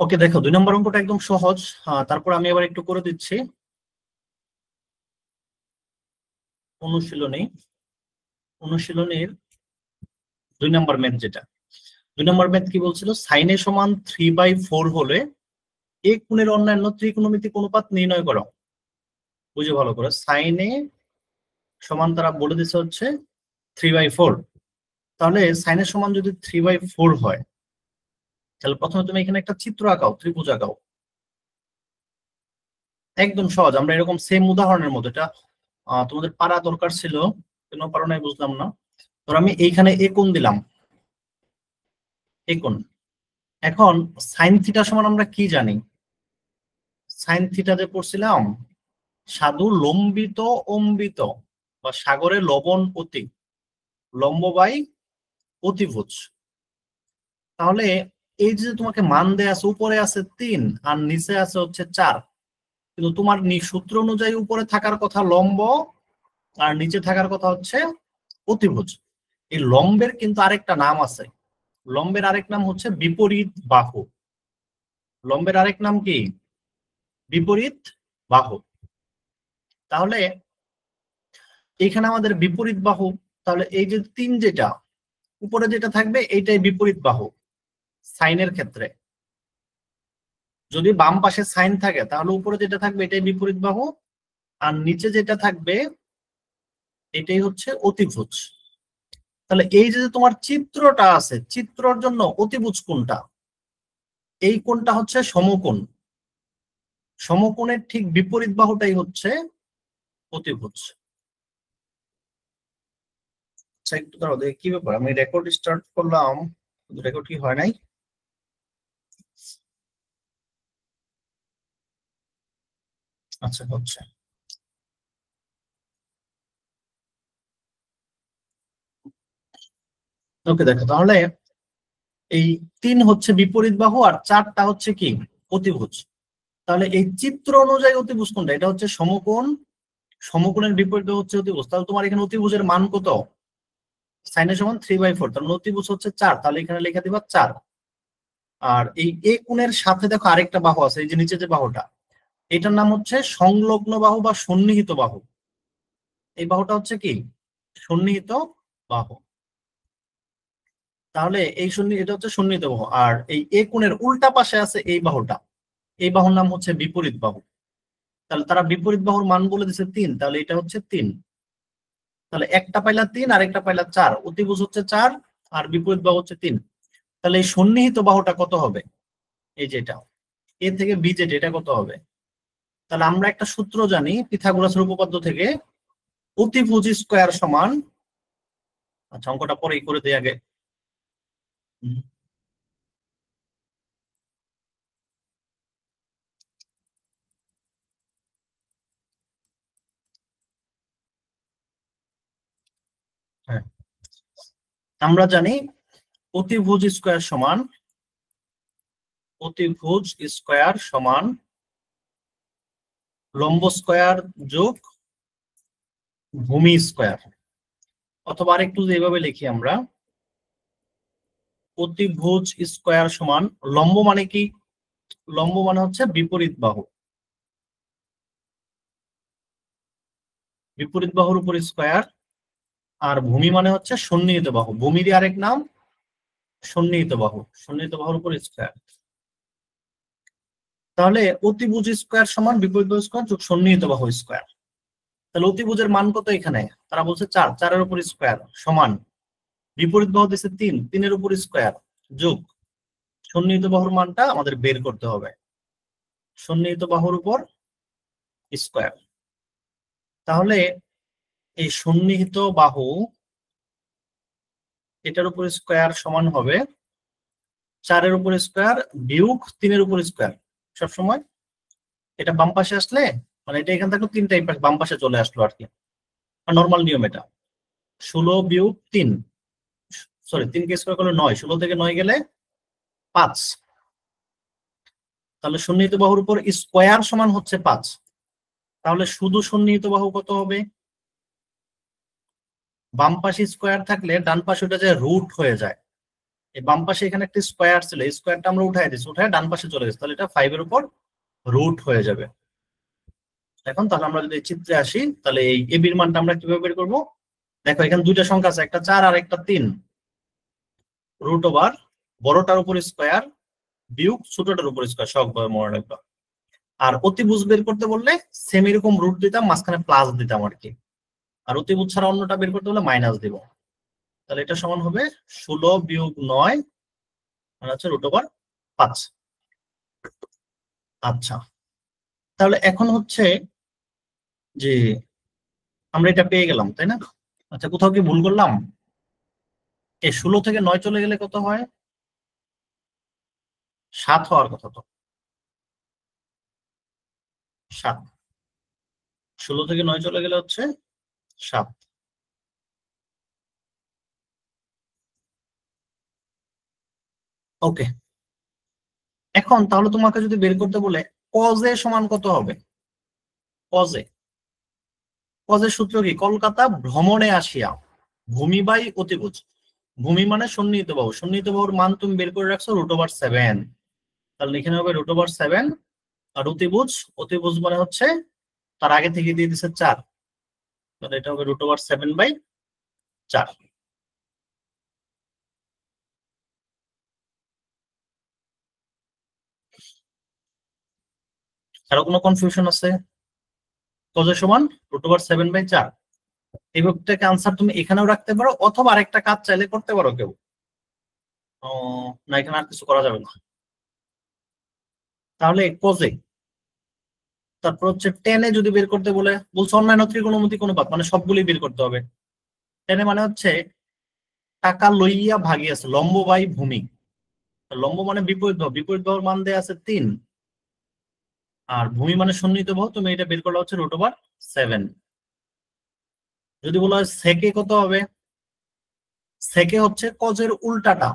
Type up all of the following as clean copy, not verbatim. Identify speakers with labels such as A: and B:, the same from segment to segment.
A: ওকে, দেখো 2 নম্বর অঙ্কটা একদম সহজ। তারপর আমি আবার একটু করে দিচ্ছি অনুশীলনীর 2 নম্বর ম্যাথ যেটা। 2 নম্বর ম্যাথ কি বলছিল, সাইনে সমান 3/4 হলে এ কোণের অন্যান্য ত্রিকোণমিতিক অনুপাত নির্ণয় করো। বুঝে ভালো করে, সাইনে সমান তারা বলে দিচ্ছে হচ্ছে 3/4। তাহলে সাইনের সমান যদি 3/4 হয়, তাহলে প্রথমে তুমি এখানে একটা চিত্র আঁকাও, ত্রিভুজ আঁকাও। একদম সহজ, আমরা এরকম সেম উদাহরণের মতো, এটা তোমাদের পারা দরকার ছিল, কেন পারো নাই বুঝলাম না। ধর আমি এইখানে এ কোণ দিলাম, এ কোণ। এখন সাইন থিটা সমান আমরা কি জানি? সাইন থিটা যে পড়ছিলাম, সাধু লম্বিত অম্বিত বা সাগরে লবণ অতি, লম্ব বাই অতিভুজ। তাহলে এই যে তোমাকে মান দেয়া আছে, উপরে আছে 3 আর নিচে আছে হচ্ছে 4, কিন্তু তোমার সূত্র অনুযায়ী উপরে থাকার কথা লম্ব আর নিচে থাকার কথা হচ্ছে অতিভুজ। এই লম্বের কিন্তু আরেকটা নাম আছে, লম্বের আরেক নাম হচ্ছে বিপরীত বাহু। লম্বের আরেক নাম কি? বিপরীত বাহু। তাহলে এখানে আমাদের বিপরীত বাহু, তাহলে এই যে 3 যেটা উপরে যেটা থাকবে এইটাই বিপরীত বাহু সাইনের ক্ষেত্রে। যদি বাম পাশে সাইন থাকে তাহলে উপরে যেটা থাকবে এটাই বিপরীত বাহু, আর নিচে যেটা থাকবে এটাই হচ্ছে অতিভুজ। তাহলে এই যে তোমার চিত্রটা আছে, চিত্রর জন্য অতিভুজ কোণটা, এই কোণটা হচ্ছে সমকোণ। সমকোণের ঠিক বিপরীত বাহুটাই হচ্ছে অতিভুজ। আচ্ছা, একটু দাঁড়াও দেখি কি ব্যাপার, আমি রেকর্ড স্টার্ট করলাম, রেকর্ড কি হয় নাই? আচ্ছা, হচ্ছে। ওকে, দেখো তাহলে এই 3 হচ্ছে বিপরীত বাহু আর 4টা হচ্ছে কি? অতিভুজ। তাহলে এই চিত্র অনুযায়ী অতিভুজ কোনটা? এটা হচ্ছে সমকোণ, সমকোণের বিপরীত বাহু হচ্ছে অতিভুজ। তাহলে তোমার এখানে অতিভুজের মান কত? সাইনের সমান 3/4, তার মানে অতিভুজ হচ্ছে 4, তাহলে এখানে লিখে দিবা 4। আর এই এ কোণের সাথে দেখো আরেকটা বাহু আছে, এই যে নিচে যে বাহুটা, এটার নাম হচ্ছে সংলগ্ন বাহু বা সন্নিহিত বাহু। এই বাহুটা হচ্ছে কি? সন্নিহিত বাহু। তাহলে এটা হচ্ছে সন্নিহিত বাহু, আর এই এ কোণের উল্টা পাশে আছে এই বাহুটা, এই বাহুর নাম হচ্ছে বিপরীত বাহু। তাহলে তারা বিপরীত বাহুর মান বলে দিচ্ছে 3, তাহলে এটা হচ্ছে 3। তাহলে একটা পাইলা 3 আর একটা পাইলা 4, অতিভুজ হচ্ছে 4 আর বিপরীত বাহু হচ্ছে 3। তাহলে এই সন্নিহিত বাহুটা কত হবে? এই যেটা এ থেকে বি যেটা, এটা কত হবে? তাহলে আমরা একটা সূত্র জানি পিথাগোরাসের উপপাদ্য থেকে, অতিভুজ স্কয়ার সমান, আচ্ছা অঙ্কটা পরেই করে দিই আগে। হুম, হ্যাঁ, আমরা জানি অতিভুজ স্কয়ার সমান, অতিভুজ স্কয়ার সমান লম্ব স্কয়ার যোগ ভূমি স্কয়ার। অথবা আরেকটু এইভাবে লিখি আমরা, অতিভুজ স্কয়ার সমান, লম্ব মানে কি? লম্ব মানে হচ্ছে বিপরীত বাহু, বিপরীত বাহুর উপর স্কয়ার। আর ভূমি মানে হচ্ছে সন্নিহিত বাহু, ভূমিরই আরেক নাম সন্নিহিত বাহু, সন্নিহিত বাহুর উপর স্কয়ার। তাহলে অতিভুজ স্কয়ার সমান বিপরীত বাহু স্কয়ার যোগ সন্নিহিত বাহু স্কয়ার। তাহলে অতিভুজের মান কত এখানে? তারা বলছে 4, 4-এর উপর স্কয়ার সমান বিপরীত বাহু দিচ্ছে 3, 3-এর উপর স্কয়ার যোগ সন্নিহিত বাহুর মানটা আমাদের বের করতে হবে, সন্নিহিত বাহুর উপর স্কয়ার। তাহলে এই সন্নিহিত বাহু এটার উপর স্কয়ার সমান হবে 4-এর উপর স্কয়ার বিয়োগ 3-এর উপর স্কয়ার। সবসময় এটা বাম পাশে আসলে, মানে এটা এখান থেকে 3টা বাম পাশে চলে আসলো আর কি, নর্মাল নিয়ম এটা। 16 বিয়োগ 3, সরি 3 কে স্কয়ার করলে 9, 16 থেকে 9 গেলে 5। তাহলে সন্নিহিত বাহুর উপর স্কয়ার সমান হচ্ছে 5। তাহলে শুধু সন্নিহিত বাহু কত হবে? বাম পাশে স্কয়ার থাকলে ডান পাশে ওটা যে রুট হয়ে যায়, এই বাম পাশে এখানে একটা স্কোয়ার ছিল, এই স্কোয়ারটা আমরা উঠাই দিচ্ছি, উঠায় ডান পাশে চলে গেছে, তাহলে এটা 5 এর উপর রুট হয়ে যাবে। এখন তাহলে আমরা যদি চিত্রে আসি, তাহলে এই এবির মানটা আমরা কিভাবে বের করবো? দেখো এখানে দুইটা সংখ্যা আছে, একটা 4 আর একটা 3, রুট ওভার বড়টার উপর স্কোয়ার বিয়োগ ছোটটার উপর স্কোয়ার, সবভাবে মনে রাখবা। আর অতিভুজ বের করতে বললে সেম এরকম রুট দিতাম, মাঝখানে প্লাস দিতাম আর কি। আর অতিভুজ ছাড়া অন্যটা বের করতে হলে মাইনাস দিব। তাহলে এটা সমান হবে 16 বিয়োগ 9 মানে হচ্ছে রুট ওভার 5। আচ্ছা, তাহলে এখন হচ্ছে যে আমরা এটা পেয়ে গেলাম, তাই না? আচ্ছা, কোথাও কি ভুল করলাম? এই 16 থেকে 9 চলে গেলে কত হয়? 7 হওয়ার কথা তো। 7, 16 থেকে 9 চলে গেলে হচ্ছে 7। ওকে, এখন তাহলে তোমাকে যদি বের করতে বলে কজে সমান কত হবে? কজে, কজের সূত্র কি? কলকাতা ভ্রমণে আসিয়া ভূমি বাই অতিভুজ। ভূমি মানে সন্নিহিত বাহু, সন্নিহিত বাহুর মান তুমি বের করে রাখছো √7, তাহলে এখানে হবে √7। আর অতিভুজ, অতিভুজ মানে হচ্ছে তার আগে থেকে দিয়ে দিচ্ছে 4, তাহলে এটা হবে √7/4। আরো কোনো কনফিউশন আছে? কজের সমান √7/4, এই ভেক্টরটাকে আনসার তুমি এখানেও রাখতে পারো, অথবা আরেকটা কাজ চাইলে করতে পারো কেউ। না, এখানে আর কিছু করা যাবে না। তাহলে কজে, তারপর হচ্ছে টেনে যদি বের করতে বলে বলছে অন্যান্য ত্রিকোণমিতি অনুপাত, মানে সবগুলি বের করতে হবে। টেনে মানে হচ্ছে টাকা লইয়া ভাগিয়াছে লম্ব বাই ভূমি। লম্ব মানে বিপরীত বাহু, বিপরীত বাহুর মান দেয়া আছে 3, আর ভূমি মানে সন্নিহিত বাহু, তুমি এটা বের করলে হচ্ছে √7। যদি বলা হয় সেকে কত হবে? সেকে হচ্ছে কজের উল্টাটা,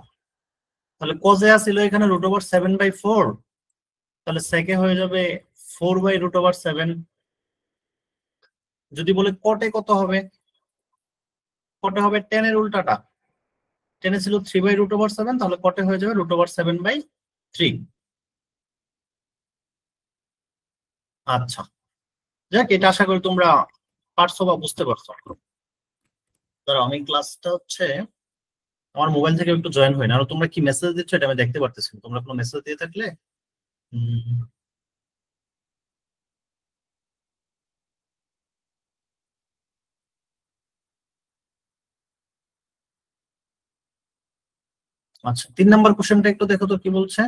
A: তাহলে কজে আসিল এখানে √7/4, তাহলে সেকে হয়ে যাবে 4/√7। যদি বলে কটে কত হবে? কটে হবে টেনের উল্টাটা, টেনে ছিল 3/√7, তাহলে কটে হয়ে যাবে √7/3। আচ্ছা, যাক, এটা আশা করি তোমরা পারছো বা বুঝতে পারছো। ধরো আমি ক্লাসটা হচ্ছে আমার মোবাইল থেকে একটু জয়েন হই না, আর তোমরা কি মেসেজ দিচ্ছ এটা আমি দেখতে পারতেছি না। তোমরা কোনো মেসেজ দিয়ে থাকলে উম, আচ্ছা, 3 নম্বর কোশ্চেনটা একটু দেখো তো কি বলছে।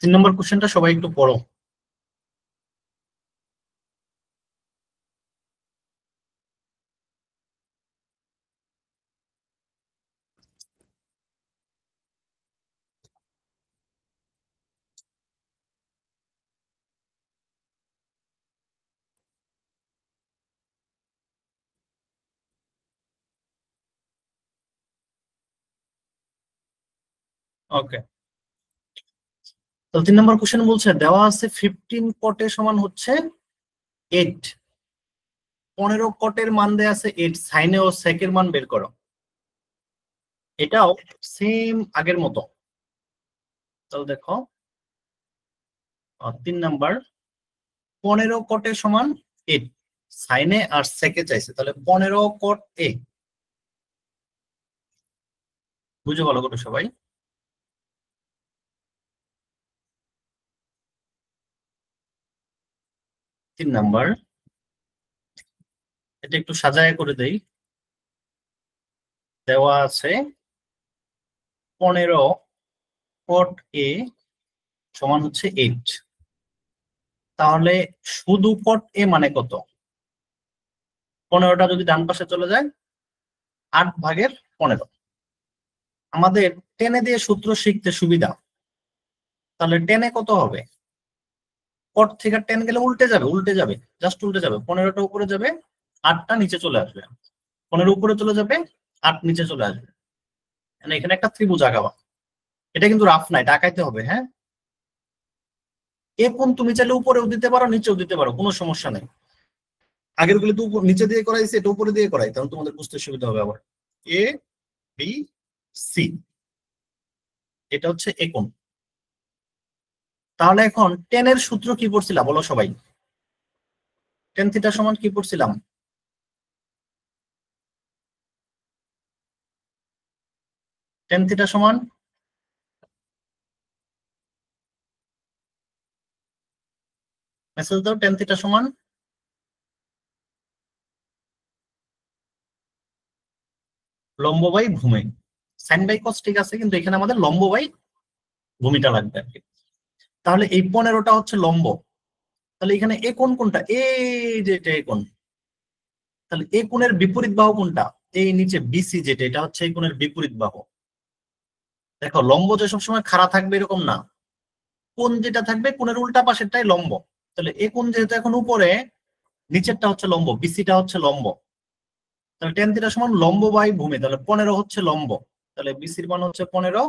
A: তিন নম্বর কোশ্চেনটা সবাই একটু পড়ো। ওকে, তো 3 নম্বর কোশ্চেন বলছে দেওয়া আছে 15 কটে সমান হচ্ছে 8, 15 কটের মান দেওয়া আছে 8, সাইনে ও সেকের মান বের করো। এটাও সেম আগের মতো। তাহলে দেখো 3 নম্বর, 15 কটে সমান 8, সাইনে আর সেকে চাইছে, তাহলে 15 কট 8। বুঝে ভালো করে সবাই। 3 নাম্বার, এটা একটু সাজায় করে দেই। দেওয়া আছে 15 cot a সমান হচ্ছে 8। তাহলে শুধু cot a মানে কত? 15টা যদি ডান পাশে চলে যায় 8/15। আমাদের টেনে দিয়ে সূত্র শিখতে সুবিধা। তাহলে টেনে কত হবে? cot থেকে 10 গেলে উল্টে যাবে, জাস্ট উল্টে যাবে। 15টা উপরে যাবে, 8টা নিচে চলে আসবে। 15 উপরে চলে যাবে, 8 নিচে চলে আসবে। মানে এখানে একটা ত্রিভুজ আঁকাবা। এটা কিন্তু রাফ না, এটা আঁকাইতে হবে। হ্যাঁ, এ কোণ তুমি চাইলে উপরেও দিতে পারো, নিচেও দিতে পারো, কোনো সমস্যা নেই। আগের গুলো তো নিচে দিয়ে করাইছে, এটা উপরে দিয়ে করাই, তখন তোমাদের বুঝতে সুবিধা হবে। আবার এ বি সি, এটা হচ্ছে এ কোণ। তাহলে এখন টেনের সূত্র কি পড়ছিলাম বলো সবাই? টেন থিটা সমান কি পড়ছিলাম? টেন থিটা সমান মেসেজ দাও, টেন থিটা সমান লম্ব বাই ভূমি। সাইন বাই কস ঠিক আছে, কিন্তু এখানে আমাদের লম্ব বাই ভূমিটা লাগবে আর কি। তাহলে এই 15টা হচ্ছে লম্ব। তাহলে এখানে এ কোণ কোনটা? এই যে এটা এ কোণ। তাহলে এ কোণের বিপরীত বাহু কোনটা? এই নিচে বিসি যেটা, এটা হচ্ছে এই কোণের বিপরীত বাহু। দেখো লম্ব যে সবসময় খাড়া থাকবে এরকম না, কোণ যেটা থাকবে কোণের উল্টা পাশেরটাই লম্ব। তাহলে এ কোণ যেহেতু এখন উপরে, নিচেরটা হচ্ছে লম্ব, বিসিটা হচ্ছে লম্ব। তাহলে টেন থিটা সমান লম্ব বাই ভূমি, তাহলে 15 হচ্ছে লম্ব। তাহলে বিসির মান হচ্ছে 15।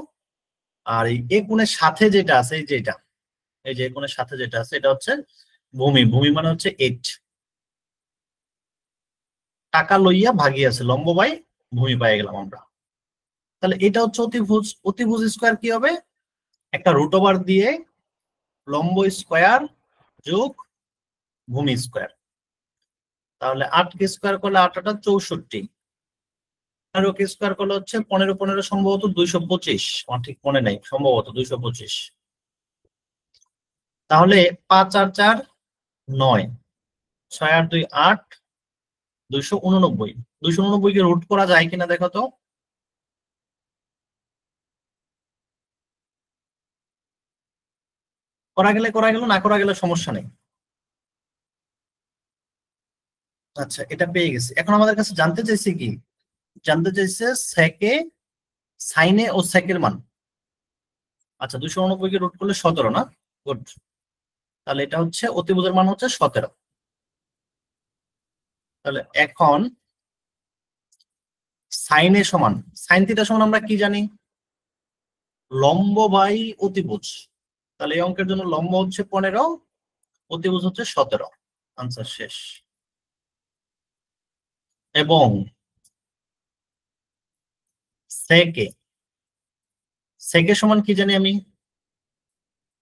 A: আর এই এ কোণের সাথে যেটা আছে, এই যে এটা, এই যে কোণের সাথে যেটা আছে এটা হচ্ছে ভূমি। ভূমি মানে হচ্ছে 8। টাকা লইয়া ভাগি আছে, লম্ব বাই ভূমি পেয়ে গেলাম আমরা। তাহলে এটা হচ্ছে অতিভুজ। অতিভুজ স্কয়ার কি হবে? একটা রুট ওভার দিয়ে লম্ব স্কয়ার যোগ ভূমি স্কয়ার। তাহলে 8 কে স্কয়ার করলে 8 8 64, 15 কে স্কয়ার করলে হচ্ছে 15 15 সম্ভবত 225, আমার ঠিক মনে নাই, সম্ভবত 225। তাহলে 5 আর 4 9, 6 আর 2 8, 289। 289 কে রুট করা যায় কিনা দেখো তো। করা গেল, না করা গেলে সমস্যা নেই। আচ্ছা, এটা পেয়ে গেছি। এখন আমাদের কাছে জানতে চাইছে কি? জানতে চাইছে সেকে, সাইনে ও সেকের মান। আচ্ছা, 289 কে রুট করলে 17 না? গুড। তাহলে এটা হচ্ছে অতিভুজের মান হচ্ছে 17। তাহলে এখন সাইনে সমান, সাইন থিটা সমান আমরা কি জানি? লম্ব বাই অতিভুজ। তাহলে এই অঙ্কের জন্য লম্ব হচ্ছে 15, অতিভুজ হচ্ছে 17। আনসার শেষ। এবং সেকে, সেকে সমান কি জানি আমি?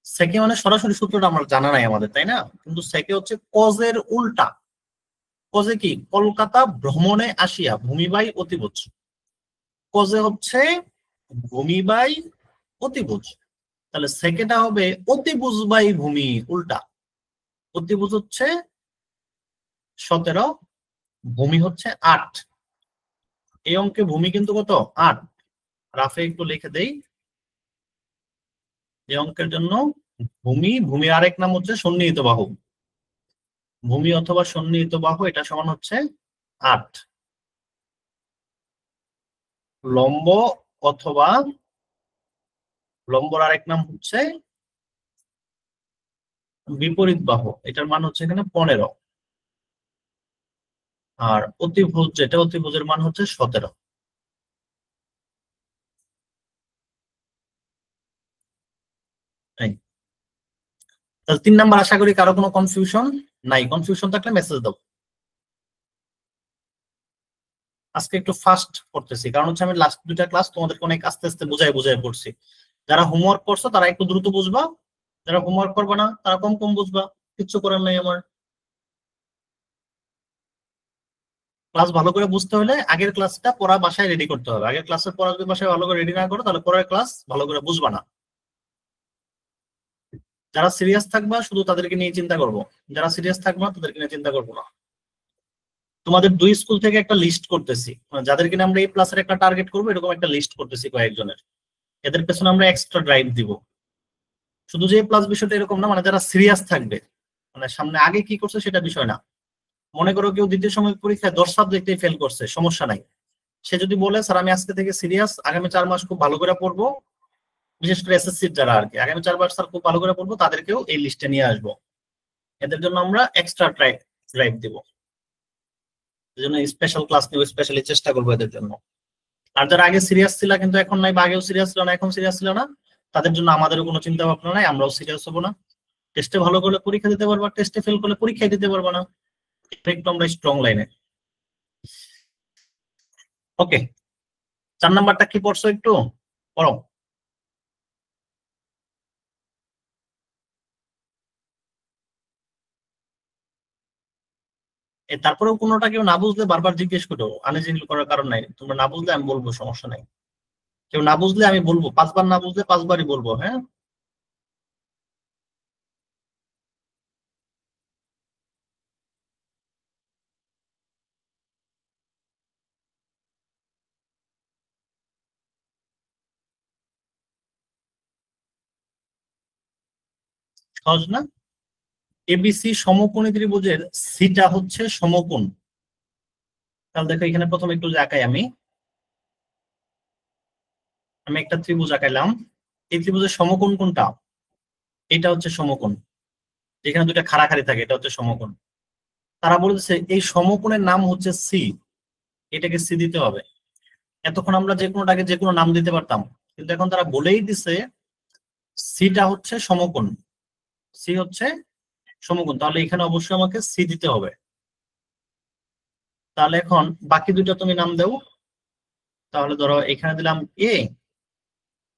A: সেকে মানে সরাসরি সূত্রটা আমার জানা নাই আমাদের, তাই না? কিন্তু সেকে হচ্ছে কজের উল্টা। কজে কি? কলকাতা ভ্রমণে আসিয়া ভূমি বাই অতিভুজ। কজে হচ্ছে ভূমি বাই অতিভুজ। তাহলে সেকেটা হবে অতিভুজ বাই ভূমি উল্টা। অতিভুজ হচ্ছে 17, ভূমি হচ্ছে 8। এই অঙ্কে ভূমি কিন্তু কত? 8। রাফে একটু লিখে দেই। এই অঙ্কের জন্য ভূমি আরেক নাম হচ্ছে সন্নিহিত বাহু। ভূমি অথবা সন্নিহিত বাহু, এটা সমান হচ্ছে 8। লম্ব অথবা লম্বর আরেক নাম হচ্ছে বিপরীত বাহু, এটার মান হচ্ছে এখানে 15। আর অতিভুজ যেটা, অতিভুজের মান হচ্ছে 17। তাহলে 3 নাম্বার আশা করি কারো কোনো কনফিউশন নাই। কনফিউশন থাকলে মেসেজ দাও। আজকে একটু ফাস্ট করতেছি, কারণ হচ্ছে আমি লাস্ট 2টা ক্লাস তোমাদের অনেক আস্তে আস্তে বুঝাই পড়ছি। যারা হোমওয়ার্ক করছো তারা একটু দ্রুত বুঝবা, যারা হোমওয়ার্ক করবে না তারা কম কম বুঝবা। কিচ্ছু করার নাই আমার। ক্লাস ভালো করে বুঝতে হলে আগের ক্লাসটা পড়া বাসায় রেডি করতে হবে। আগের ক্লাসের পড়া যদি বাসায় ভালো করে রেডি না করো, তাহলে পরের ক্লাস ভালো করে বুঝবা না। যারা সিরিয়াস থাকবা শুধু তাদেরকে নিয়ে চিন্তা করব, যারা সিরিয়াস থাকবা তাদেরকে নিয়ে চিন্তা করবো না। তোমাদের দুই স্কুল থেকে একটা লিস্ট করতেছি, মানে যাদের কিনা আমরা A+ এর একটা টার্গেট করবো, এরকম একটা লিস্ট করতেছি কয়েকজনের। এদের পেছনে আমরা এক্সট্রা ড্রাইভ দিব। শুধু যে A+ বিষয়টা এরকম না, মানে যারা সিরিয়াস থাকবে, মানে সামনে আগে কি করছে সেটা বিষয় না। মনে করো কেউ দ্বিতীয় সময় পরীক্ষায় 10 সাবজেক্টে ফেল করছে, সমস্যা নাই। সে যদি বলে স্যার আমি আজকে থেকে সিরিয়াস, আগামী 4 মাস খুব ভালো করে পড়বো, বিশেষ করে এসএসসির যারা আর কি আগামী 4 মাস স্যার খুব ভালো করে পড়বো, তাদেরকেও এই লিস্টে নিয়ে আসবো। এদের জন্য আমরা এক্সট্রা ড্রাইভ দিব, এই জন্য স্পেশাল ক্লাস নিব, স্পেশালি চেষ্টা করবো এদের জন্য। আর যারা আগে সিরিয়াস ছিল কিন্তু এখন নাই, বা আগেও সিরিয়াস ছিল না এখন সিরিয়াস ছিল না, তাদের জন্য আমাদেরও কোনো চিন্তা ভাবনা নাই, আমরাও সিরিয়াস হবো না। টেস্টে ভালো করলে পরীক্ষা দিতে পারবা, টেস্টে ফেল করলে পরীক্ষায় দিতে পারবা না। একটু আমরা স্ট্রং লাইনে। ওকে, 4 নাম্বারটা কি পড়ছো একটু পড়ো। তারপরেও কোনোটা কেউ না বুঝলে বারবার জিজ্ঞেস করো, আনইজিল করার কারণ নাই। তোমরা না বুঝলে আমি বলবো, সমস্যা নাই। কেউ না বুঝলে আমি বলবো, 5 বার না বুঝলে 5 বারই বলবো, হ্যাঁ। সহজ না? এবিসি সমকোণী ত্রিভুজের সিটা হচ্ছে সমকোণ। তাহলে দেখো এখানে প্রথমে একটু আঁকাই আমি। আমি একটা ত্রিভুজ আঁকাইলাম। এই ত্রিভুজের সমকোণ কোনটা? এটা হচ্ছে সমকোণ। যেখানে দুইটা খাড়াখাড়ি থাকে এটা হচ্ছে সমকোণ। তারা বলেছে এই সমকোণের নাম হচ্ছে সি, এটাকে সি দিতে হবে। এতক্ষণ আমরা যে কোনোটাকে যে কোনো নাম দিতে পারতাম, কিন্তু এখন তারা বলেই দিছে সিটা হচ্ছে সমকোণ। সি হচ্ছে সমকোণ, তাহলে এখানে অবশ্যই আমাকে সি দিতে হবে। তাহলে এখন বাকি দুইটা তুমি নাম দাও। তাহলে ধরো এখানে দিলাম এ,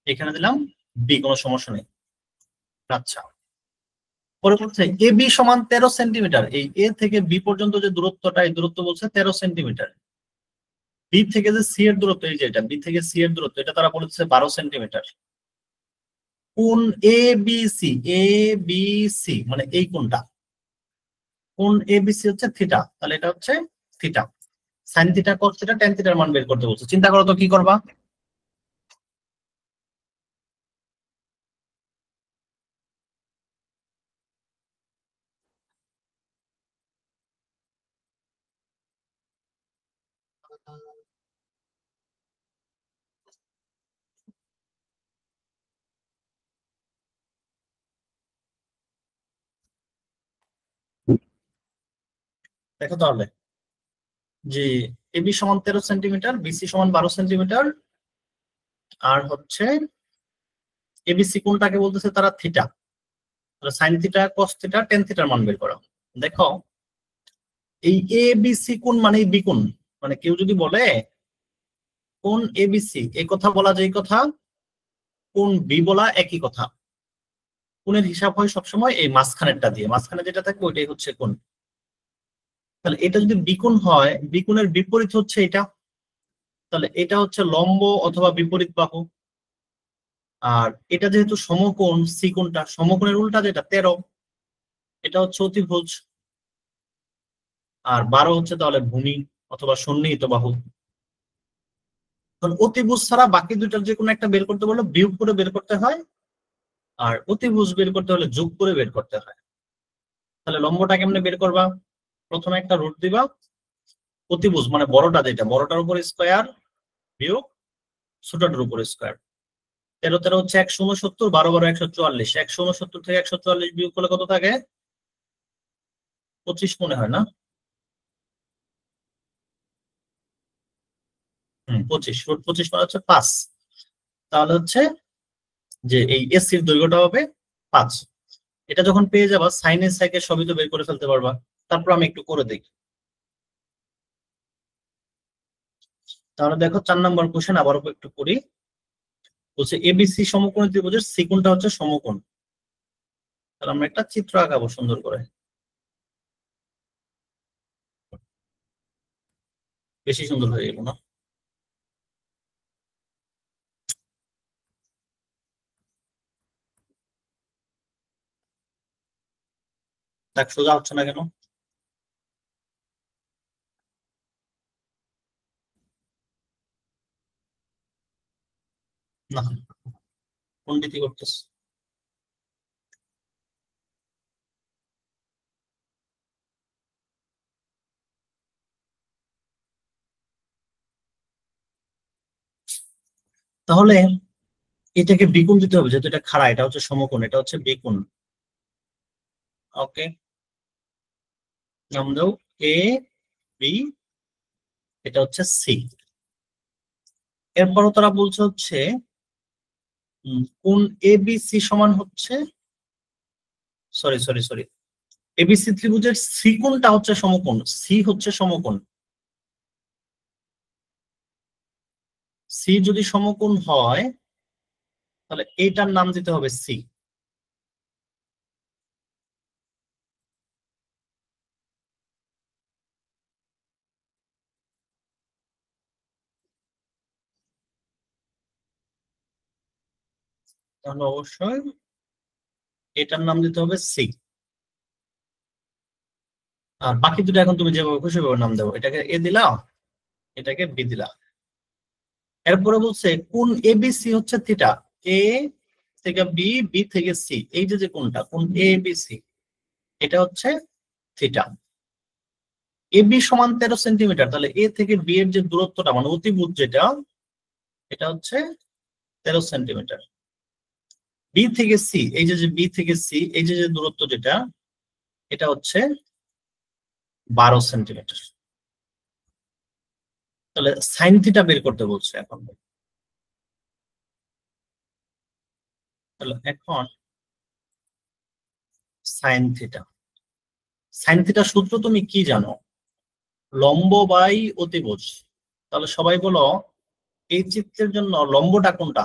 A: এখানে দিলাম বি, কোনো সমস্যা নেই। আচ্ছা, পরে বলছে এ বি সমান 13 সেন্টিমিটার। এই এ থেকে বি পর্যন্ত যে দূরত্বটা, এই দূরত্ব বলছে 13 সেন্টিমিটার। বি থেকে যে সি এর দূরত্ব, এই যে এটা বি থেকে সি এর দূরত্ব, এটা তারা বলেছে 12 সেন্টিমিটার। কোণ A B C, A B C মানে এই কোণটা, কোণ এ বি সি হচ্ছে থিটা, তাহলে এটা হচ্ছে theta. Sine theta, cos theta, tan থিটার মান বের করতে বলছে। চিন্তা করো তো কি করবা। দেখো তাহলে যে এবি সমান 13 সেন্টিমিটার, বিসি সমান 12 সেন্টিমিটার, আর হচ্ছে এবিসি কোণটাকে বলতেছে তারা theta. Sine theta, cos theta, ten থিটার মান বের করো। দেখো এই এ বি সি কোণ মানে বি কোণ, মানে কেউ যদি বলে কোণ এবিসি, এই কথা বলা যায় কথা, কোণ বি বলা একই কথা। কোণের হিসাব হয় সবসময় এই মাঝখানেরটা দিয়ে, মাঝখানে যেটা থাকবে ওইটাই হচ্ছে কোণ। তাহলে এটা যদি বিকোণ হয়, বিকোণের বিপরীত হচ্ছে এটা, তাহলে এটা হচ্ছে লম্ব অথবা বিপরীত বাহু। আর এটা যেহেতু সমকোণ, সি কোণটা সমকোণের উল্টা যেটা 13, এটা হচ্ছে অতিভুজ। আর 12 হচ্ছে তাহলে ভূমি অথবা সন্নিহিত বাহু। অতিভুজ ছাড়া বাকি দুইটার যে কোনো একটা বের করতে বললে বিয়োগ করে বের করতে হয়, আর অতিভুজ বের করতে হলে যোগ করে বের করতে হয়। তাহলে লম্বটা কেমনে বের করবা? প্রথমে একটা রুট দিবা, অতিভুজ মানে বড়টা যেটা, বড়টার উপর স্কোয়ার বিয়োগ ছোটটার উপর স্কোয়ার। 13 13 হচ্ছে 169, 12 12 144। 169 থেকে 144 বিয়োগ করলে কত থাকে? 25 মনে হয় না? 25, রুট 25 মানে হচ্ছে 5। তাহলে হচ্ছে যে এই এসির দৈর্ঘ্যটা হবে 5। এটা যখন পেয়ে যাবা, সাইনের সাইকের সবই তো বের করে ফেলতে পারবা। তারপর আমি একটু করে দেখি। তাহলে দেখো 4 নম্বর কোশ্চেন আবার একটু করি। বলছে এবিসি সমকোণী ত্রিভুজের সি কোণটা হচ্ছে সমকোণ। তাহলে আমরা একটা চিত্র আঁকাবো সুন্দর করে, বেশি সুন্দর হয়ে গেল না? দেখ সোজা হচ্ছে না কেন? না, কোনটি করতেছে? তাহলে এটাকে বিগুণ দিতে হবে, যেহেতু এটা খাড়া, এটা হচ্ছে সমকোণ, এটা হচ্ছে বিগুণ। ওকে, নাম দাও এ বি, এটা হচ্ছে সি। এরপরও তারা বলছে হচ্ছে কোণ এ বি সি সমান হচ্ছে, সরি সরি সরি, এবিসি ত্রিভুজের সি কোণটা হচ্ছে সমকোণ, সি হচ্ছে সমকোণ। সি যদি সমকোণ হয় তাহলে এইটার নাম দিতে হবে সি। তাহলে অবশ্যই এটার নাম দিতে হবে সি। আর বাকি দুটো এখন তুমি যেভাবে খুশি ভাবে নাম দেবো, এটাকে এ দিলা, এটাকে বি দিলা। এরপরে বলছে কোণ এবিসি হচ্ছে থিটা, এ থেকে বি, বি থেকে সি, এই যে যে কোণটা, কোণ এ বি সি, এটা হচ্ছে থিটা। এ বি সমান 13 সেন্টিমিটার, তাহলে এ থেকে বি এর যে দূরত্বটা মানে অতিভুজ যেটা, এটা হচ্ছে 13 সেন্টিমিটার। বি থেকে সি, এই যে যে বি থেকে সি, এই যে যে দূরত্ব যেটা, এটা হচ্ছে 12 সেন্টিমিটার। তাহলে সাইন থিটা বের করতে বলছে এখন। তাহলে এখন সাইন থিটা, সাইন থিটা সূত্র তুমি কি জানো? লম্ব বাই অতিভুজ। তাহলে সবাই বলো এই চিত্রের জন্য লম্বটা কোনটা?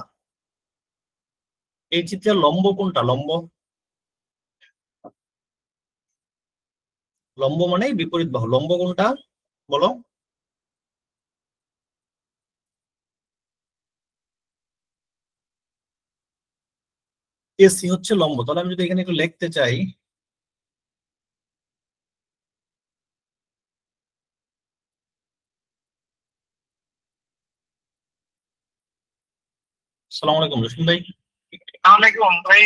A: এই চিত্রের লম্ব কোনটা? লম্ব, লম্ব মানে বিপরীত বাহু, লম্ব কোনটা বলো? এসি হচ্ছে লম্ব। তাহলে আমি যদি এখানে একটু লিখতে চাই, সালাম আলাইকুম রসুন ভাই।
B: আসসালামাইকুম ভাই।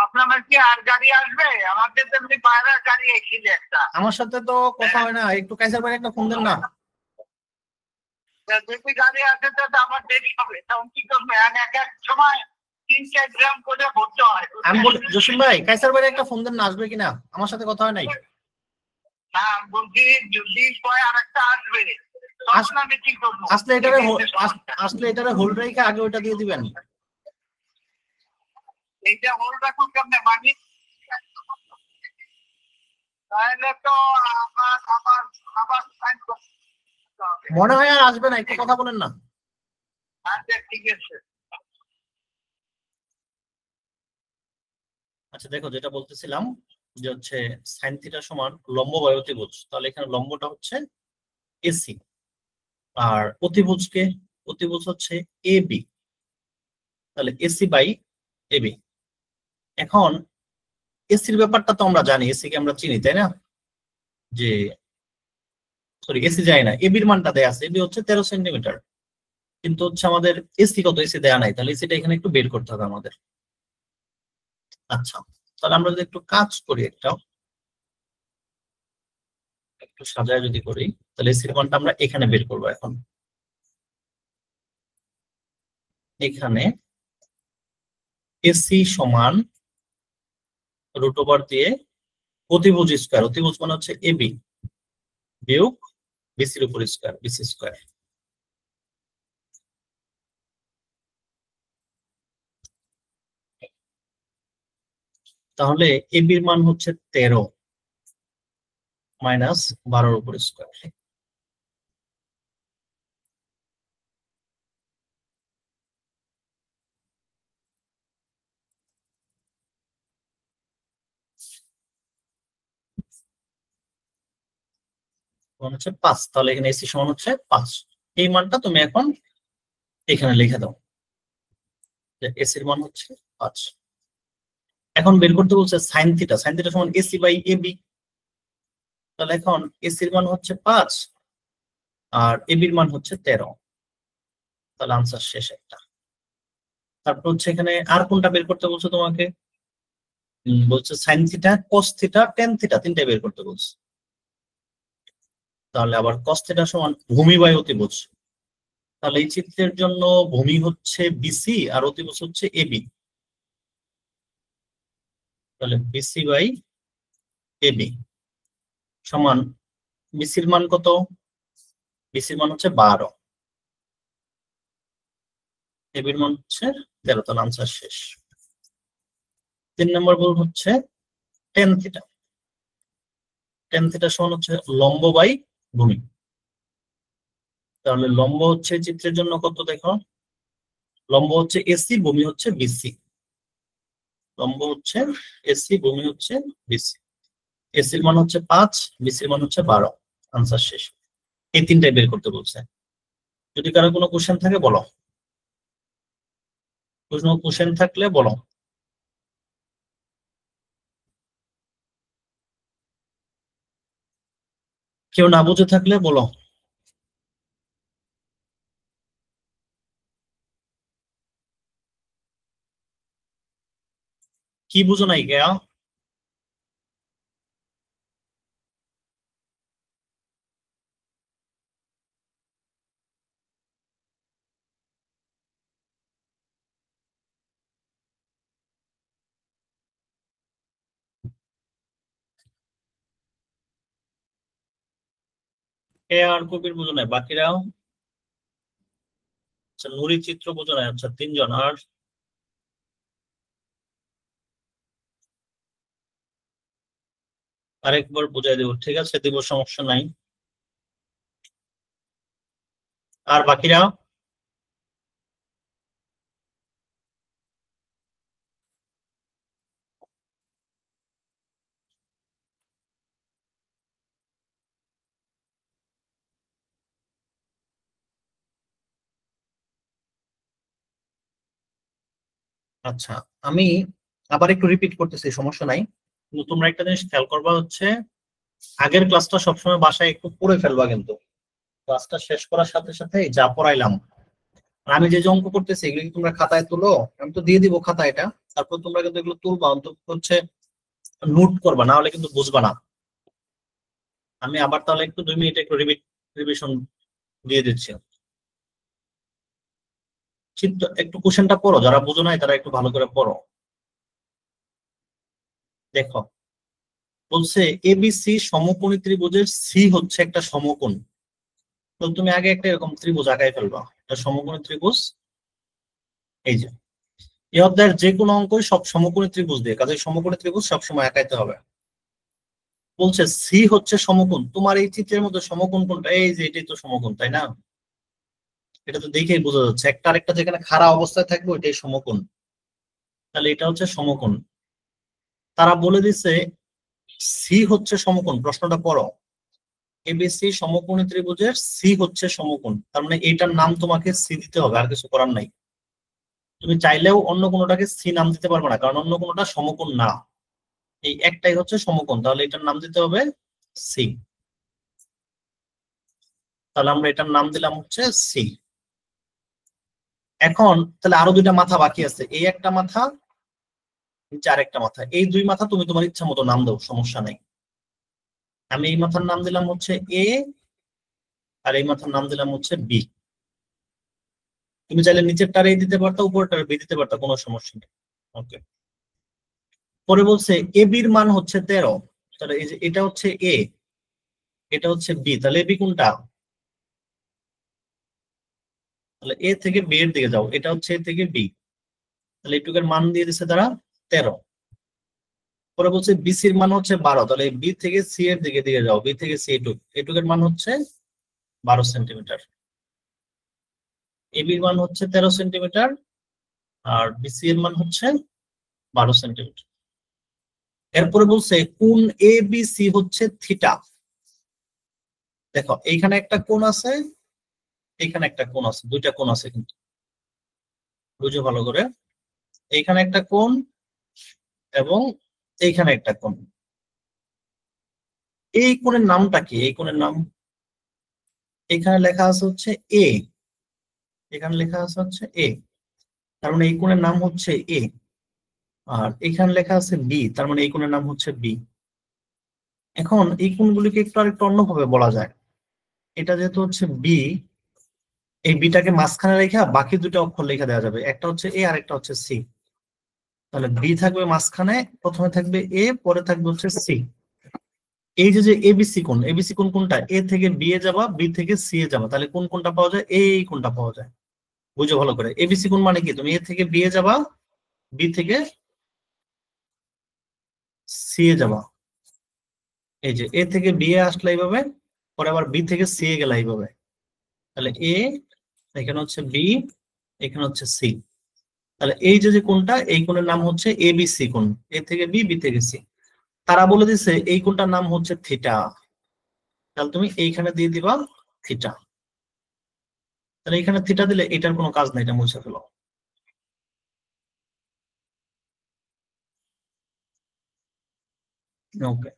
B: আপনার কি আর গাড়ি আসবে? আমাদের তো এমনি বাইরের গাড়ি এসেছিল একটা।
A: আমার সাথে তো কথা হয় না, একটু কাইসার ভাই একটা ফোন দেন না।
B: যদি গাড়ি আসে তো আমার দেরি হবে, তখন কি করবে? আমি এক এক সময় 3-4 গ্রাম করে ভরতে হয়।
A: আমি বলি জসিম ভাই, কাইসার ভাই একটা ফোন দেন না, আসবে কিনা, আমার সাথে কথা হয় নাই।
B: না বলছি যদি কয় আর একটা আসবে, তখন আমি কি করবো?
A: আসলে এটারে হোল্ড রেখে আগে ওইটা দিয়ে দিবেন।
B: এইটা হোল্ড রাখো কেমনে মানি? তাহলে তো আমার আমার আবার সাইন করতে হবে।
A: মনে হয় আর আসবে না, একটু কথা বলেন না।
B: আচ্ছা ঠিক আছে।
A: আচ্ছা দেখো, যেটা বলতেছিলাম যে হচ্ছে সাইন থিটা সমান লম্ব বাই অতিভুজ। তাহলে এখানে লম্বটা হচ্ছে এসি, আর অতিভুজকে, অতিভুজ হচ্ছে এ বি, তাহলে এসি বাই এ বি। এখন এসির ব্যাপারটা তো আমরা জানি, এসি কে আমরা চিনি তাই না, যে সরি এসি যায় না, এবির মানটা দেয়া আছে, এবি হচ্ছে 13 সেন্টিমিটার, কিন্তু হচ্ছে আমাদের এসি কত, এসি দেয়া নাই, তাহলে এসিটা এখানে একটু বের করতে হবে আমাদের। আচ্ছা, তাহলে আমরা যদি একটু কাজ করি, একটু সাজায় যদি করি, তাহলে এসির মানটা আমরা এখানে বের করবো। এখন এখানে এসি সমান √ওভার দিয়ে অতিভুজ স্কয়ার, অতিভুজ মানে হচ্ছে এবি বিয়োগ বিসির উপর স্কয়ার, বিসি স্কয়ার। তাহলে এবির মান হচ্ছে 13 মাইনাস 12 উপর স্কয়ার। হচ্ছে 5, তাহলে এখানে এসি সমান হচ্ছে 5। এই মানটা তুমি এখন এখানে লিখে দাও, যে এসির মান হচ্ছে 5। এখন বের করতে বলছে সাইন থিটা সমান এসি বাই এবি। তাহলে এখন এসির মান হচ্ছে 5 আর এবির মান হচ্ছে 13। তাহলে আনসার শেষ একটা। তারপর হচ্ছে এখানে আর কোনটা বের করতে বলছো তোমাকে? বলছে sine theta, cos theta, tan theta, তিনটাই বের করতে বলছে। তাহলে আবার কস থিটা সমান ভূমি বাই অতিভুজ। তাহলে এই চিত্রের জন্য ভূমি হচ্ছে বিসি আর অতিভুজ হচ্ছে এবি। তাহলে বিসি বাই এবি সমান বিসির মান কত? বিসির মান হচ্ছে 12, এবির মান হচ্ছে 13। তাহলে আনসার শেষ। 3 নম্বর বল হচ্ছে টেন থিটা। টেন থিটা সমান হচ্ছে লম্ব বাই ভূমি। তাহলে লম্ব হচ্ছে চিত্রের জন্য কত দেখো, লম্ব হচ্ছে এসি, ভূমি হচ্ছে বিসি। লম্ব হচ্ছে এসি, ভূমি হচ্ছে বিসি। এসির মান হচ্ছে 5, বিসির মান হচ্ছে 12। আনসার শেষ। এই তিনটাই বের করতে বলছে। যদি কারো কোনো কোশ্চেন থাকে বলো, কোনো কোশ্চেন থাকলে বলো। কেউ না বুঝে থাকলে বলো। কি বুঝো নাই কেয়া? কে আর কবির বুঝো নাই, বাকিরা? আচ্ছা, নুরি চিত্র বুঝো নাই। আচ্ছা, 3 জন। আর আরেকবার বুঝাই দেবো, ঠিক আছে? দিব, সমস্যা নাই। আর বাকিরা? আচ্ছা, আমি আবার একটু রিপিট করতেছি, সমস্যা নাই। কিন্তু তোমরা একটা জিনিস খেয়াল করবা, হচ্ছে আগের ক্লাসটা সবসময় বাসায় একটু পড়ে ফেলবা, কিন্তু ক্লাসটা শেষ করার সাথে সাথে যা পড়াইলাম আর আমি যে যে অঙ্ক করতেছি এগুলো কি তোমরা খাতায় তুলো? আমি তো দিয়ে দিব খাতা এটা। তারপর তোমরা কিন্তু এগুলো তুলবা, অন্তত হচ্ছে নোট করবা, না হলে কিন্তু বুঝবা না। আমি আবার তাহলে একটু 2 মিনিট একটু রিভিশন দিয়ে দিচ্ছি। চিত্র একটু কোশ্চেনটা পড়ো, যারা বুঝো নাই তারা একটু ভালো করে পড়ো। দেখো, বলছে এবিসি সমকোণী ত্রিভুজের সি হচ্ছে একটা সমকোণ। তো তুমি আগে একটা এরকম ত্রিভুজ আঁকাই ফেলবা, একটা সমকোণী ত্রিভুজ। এই যে এই অধ্যায়ের যে কোনো অঙ্কই সব সমকোণী ত্রিভুজ দিয়ে, কাজে সমকোণী ত্রিভুজ সবসময় আঁকাইতে হবে। বলছে সি হচ্ছে সমকোণ। তোমার এই চিত্রের মধ্যে সমকোণ কোনটা? এই যে এটাই তো সমকোণ, তাই না? এটা তো দেখেই বোঝা যাচ্ছে, একটা আরেকটা যেখানে খাড়া অবস্থায় থাকবে ওইটাই সমকোণ। তাহলে এটা হচ্ছে সমকোণ। তারা বলে দিছে সি হচ্ছে সমকোণ। প্রশ্নটা পড়ো, এবিসি সমকোণী ত্রিভুজের সি হচ্ছে সমকোণ। তার মানে এইটার নাম তোমাকে সি দিতে হবে, আর কিছু করার নাই। তুমি চাইলেও অন্য কোনোটাকে সি নাম দিতে পারবে না, কারণ অন্য কোনোটা সমকোণ না। এই একটাই হচ্ছে সমকোণ, তাহলে এটার নাম দিতে হবে সি। তাহলে আমরা এটার নাম দিলাম হচ্ছে সি। এখন তাহলে আরো 2টা মাথা বাকি আছে, এই একটা মাথা, নিচে আরেকটা মাথা। এই 2 মাথা তুমি তোমার ইচ্ছা মতো নাম দাও, সমস্যা নাই। আমি এই মাথার নাম দিলাম হচ্ছে এ, আর এই মাথার নাম দিলাম হচ্ছে বি। তুমি চাইলে নিচেরটার এ দিতে পারতো, উপরটার বি দিতে পারতো, কোনো সমস্যা নেই। ওকে। পরে বলছে এ বির মান হচ্ছে 13। তাহলে এই যে এটা হচ্ছে এ, এটা হচ্ছে বি, তাহলে বি কোনটা? তাহলে এ থেকে বি এর দিকে যাও, এটা হচ্ছে এ থেকে বি। তাহলে এটুকের মান দিয়ে দিচ্ছে তারা 13। পরে বলছে বিসির মান হচ্ছে 12। তাহলে বি থেকে সি এর দিকে দিয়ে যাও, বি থেকে সি এটুক, এটুকের মান হচ্ছে 12 সেন্টিমিটার। এবির মান হচ্ছে 13 সেন্টিমিটার, আর বিসি এর মান হচ্ছে 12 সেন্টিমিটার। এরপরে বলছে কোণ এ বি সি হচ্ছে থিটা। দেখো এইখানে একটা কোণ আছে, এইখানে একটা কোণ আছে, 2টা কোণ আছে কিন্তু, বুঝো ভালো করে। এইখানে একটা কোণ, এবং এইখানে একটা কোণ। এই কোণের নামটা কি? এই কোণের নাম এখানে লেখা আছে হচ্ছে এ, এখানে লেখা আছে হচ্ছে এ, তার মানে এই কোণের নাম হচ্ছে এ। আর এখানে লেখা আছে বি, তার মানে এই কোণের নাম হচ্ছে বি। এখন এই কোণগুলিকে একটু আরেকটু অন্যভাবে বলা যায়। এটা যেহেতু হচ্ছে বি, এই বিটাকে মাঝখানে রেখে বাকি দুটো অক্ষর লেখা দেওয়া যাবে, একটা হচ্ছে এ আর একটা হচ্ছে সি। তাহলে বি থাকবে মাঝখানে, প্রথমে থাকবে এ, পরে থাকবে হচ্ছে সি। এই যে যে এবিসি কোণ, এবিসি কোণ কোনটা? এ থেকে বি এ যাবা, বি থেকে সি এ যাবা, তাহলে কোন কোনটা পাওয়া যায়? এই কোনটা পাওয়া যায়। বুঝো ভালো করে, এবিসি কোণ মানে কি? তুমি এ থেকে বি এ যাবা, বি থেকে সি এ যাবা। এই যে এ থেকে বি এ আসলে এইভাবে, পরে আবার বি থেকে সি এ গেলে এইভাবে। তাহলে এ, এখানে হচ্ছে বি, এখানে হচ্ছে সি। তাহলে এই যে যে কোণটা, এই কোণের নাম হচ্ছে এবিসি কোণ। এ থেকে বি, বি থেকে সি। তারা বলে দিছে এই কোণটার নাম হচ্ছে থিটা। তাহলে তুমি এইখানে দিয়ে দিবা থিটা। তাহলে এখানে থিটা দিলে এটার কোনো কাজ নাই, এটা মুছে ফেলো। ওকে।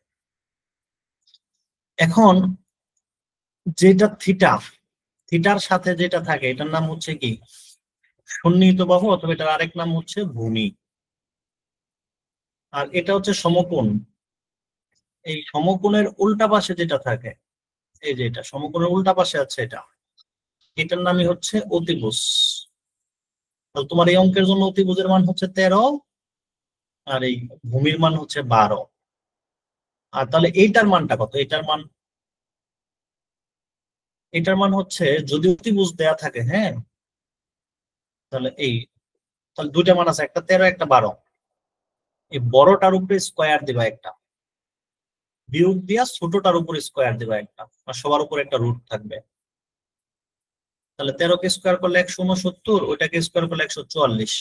A: এখন যেটা থিটা, থিটার সাথে যেটা থাকে এটার নাম হচ্ছে কি? সন্নিহিত বাহু, অথবা এটার আরেক নাম হচ্ছে ভূমি। আর এটা হচ্ছে সমকোণ। এই সমকোণের উল্টা পাশে যেটা থাকে, এই যে এটা সমকোণের উল্টা পাশে আছে, এটা এটার নামই হচ্ছে অতিভুজ। তাহলে তোমার এই অঙ্কের জন্য অতিভুজের মান হচ্ছে 13, আর এই ভূমির মান হচ্ছে 12। আর তাহলে এইটার মানটা কত? এটার মান হচ্ছে, যদি অতিভুজ দেয়া থাকে, হ্যাঁ, তাহলে তাহলে দুইটা মান আছে, একটা 13 একটা 12। এই বড়টার উপরে স্কোয়ার দিবা একটা, বিয়োগ দিয়া ছোটটার উপরে স্কোয়ার দিবা একটা, আর সবার উপরে একটা রুট থাকবে। তাহলে 13 কে স্কোয়ার করলে 169, ওইটাকে স্কোয়ার করলে 144,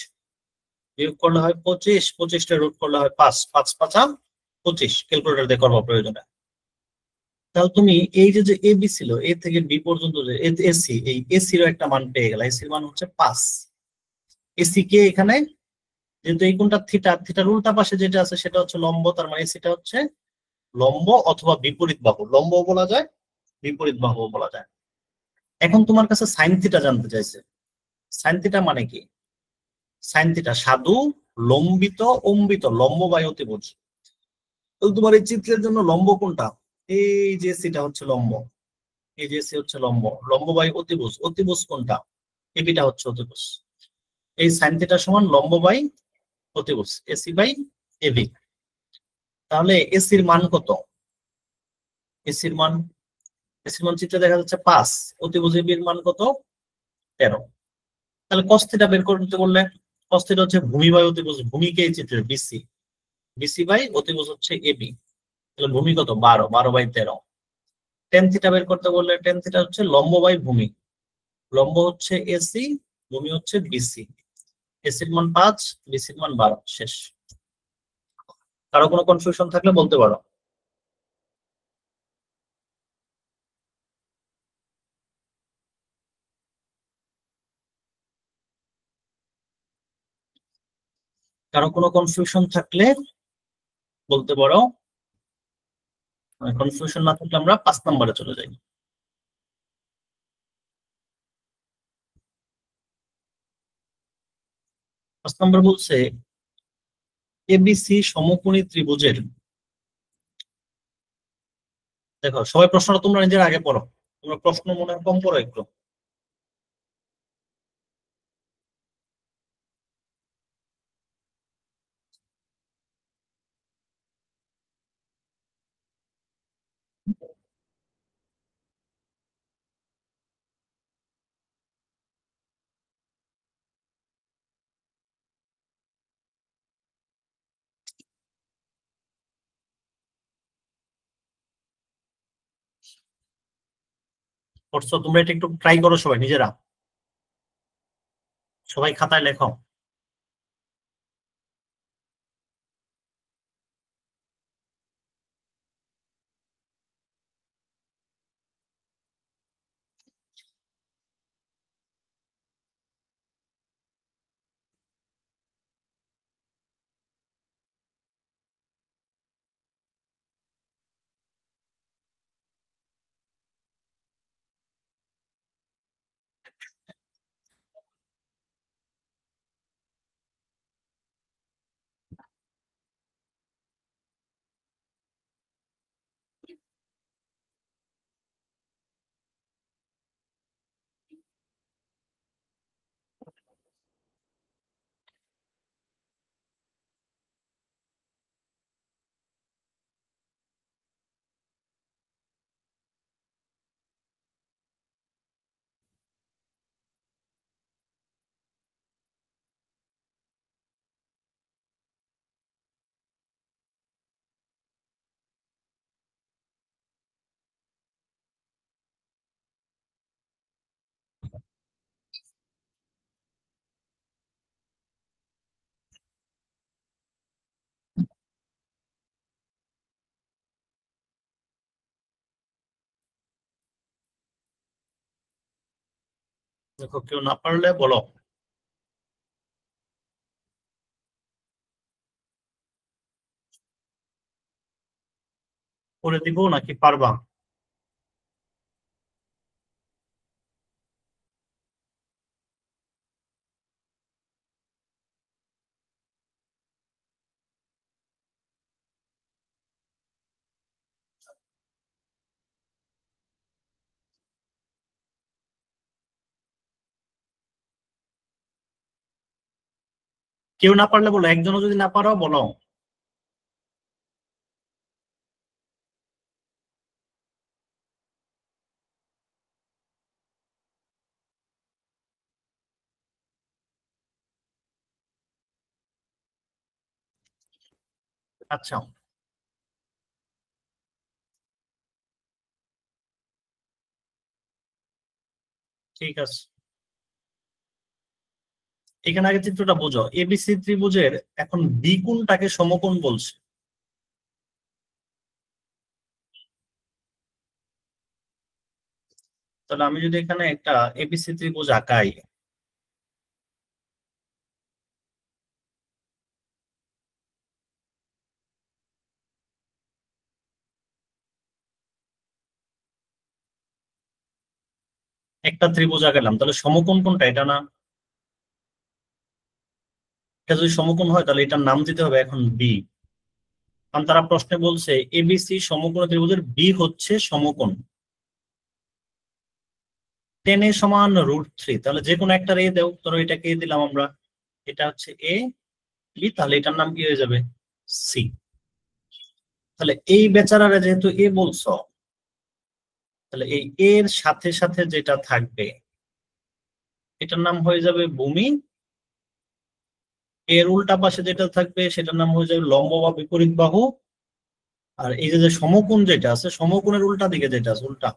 A: বিয়োগ করলে হয় 25, 25টা রুট করলে হয় 5, 5 5 25। ক্যালকুলেটর দিয়ে করবো প্রয়োজনে। তাহলে তুমি এই যে যে এ বি ছিল, এ থেকে বি পর্যন্ত যে এসি, এই এসিরও একটা মান পেয়ে গেল, এসির মান হচ্ছে 5। এসি কে এখানে, যেহেতু এই কোণটা থিটা, থিটার উল্টা পাশে যেটা আছে সেটা হচ্ছে লম্ব, তার মানে এসিটা হচ্ছে লম্ব অথবা বিপরীত বাহু। লম্ব বলা যায়, বিপরীত বাহু বলা যায়। এখন তোমার কাছে সাইন থিটা জানতে চাইছে। সাইন থিটা মানে কি? সাইন থিটা সাধু, লম্বিত, অম্বিত, লম্ব বাই অতিভুজ। তো তোমার এই চিত্রের জন্য লম্ব কোনটা? এই যে সিটা হচ্ছে লম্ব, এই যে সি হচ্ছে লম্ব। লম্ব বাই অতিভুজ, অতিভুজ কোনটা? এবিটা হচ্ছে অতিভুজ। এই সাইন থিটা সমান লম্ব বাই অতিভুজ, এসি বাই এবি। তাহলে এসির মান কত? এসির মান, এসির মান চিত্রে দেখা যাচ্ছে 5, অতিভুজ এবির মান কত? 13। তাহলে কস থিটা বের করতে বললে, কস থিটা হচ্ছে ভূমি বাই অতিভুজ, ভূমিকে এই চিত্রের বিসি, বিসি বাই অতিভুজ হচ্ছে এবি। তাহলে ভূমি কত? 12, 12/13। টেন থিটা বের করতে বললে, টেন থিটা হচ্ছে লম্ব বাই ভূমি, লম্ব হচ্ছে এসি, ভূমি হচ্ছে বিসি। এসির মান 5, বিসির মান 12। শেষ। কারো কোনো কনফিউশন থাকলে বলতে পারো। কারো কোনো কনফিউশন থাকলে বলতে পারো। কনফিউশন না থাকলে আমরা 5 নম্বরে চলে যাই। 5 নম্বর বলছে এবিসি সমকোণী ত্রিভুজের, দেখো সবাই প্রশ্নটা তোমরা নিজের আগে পড়ো, তোমরা প্রশ্ন মনে হয় কম পড়ো একটু। পড়ছো তোমরা? এটা একটু ট্রাই করো সবাই নিজেরা, সবাই খাতায় লেখো। দেখো, কেউ না পারলে বলো। করে দিব নাকি পারবা? কেউ না পারলে বলো, একজনও যদি না পারো বলো। আচ্ছা, ঠিক আছে। এখানে আগে চিত্রটা বুঝো, এবিসি ত্রিভুজের এখন বি কোণটাকে সমকোণ বলছে। তাহলে আমি যদি এখানে একটা এবিসি ত্রিভুজ আঁকাই, একটা ত্রিভুজ আঁকালাম, তাহলে সমকোণ কোনটা? এটা না? এটা যদি সমকোণ হয় তাহলে এটার নাম দিতে হবে এখন বি। কারণ তারা প্রশ্নে বলছে এবিসি সমকোণ ত্রিভুজের বি হচ্ছে সমকোণ। 10 এ সমান √3, তাহলে যে কোনো একটা এ দাও, ধরো এটাকে এ দিলাম আমরা, এটা হচ্ছে এ বি, তাহলে এটার নাম কি হয়ে যাবে? সি। তাহলে এই বেচারারা যেহেতু এ বলছো, তাহলে এই এর সাথে সাথে যেটা থাকবে এটার নাম হয়ে যাবে ভূমি। এর উল্টা পাশে যেটা থাকবে সেটার নাম হয়ে যাবে লম্ব বা বিপরীত বাহু। আর এই যে যে সমকোণ যেটা আছে, সমকোণের উল্টা দিকে যেটা আছে উল্টা,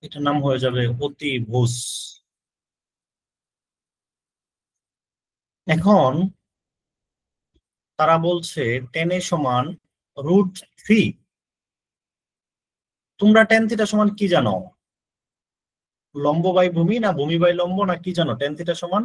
A: এটার নাম হয়ে যাবে অতিভুজ। এখন তারা বলছে 10 এ সমান √3। তোমরা টেন থিটা সমান কি জানো? লম্ব বাই ভূমি, না ভূমি বাই লম্ব, না কি জানো টেন থিটা সমান?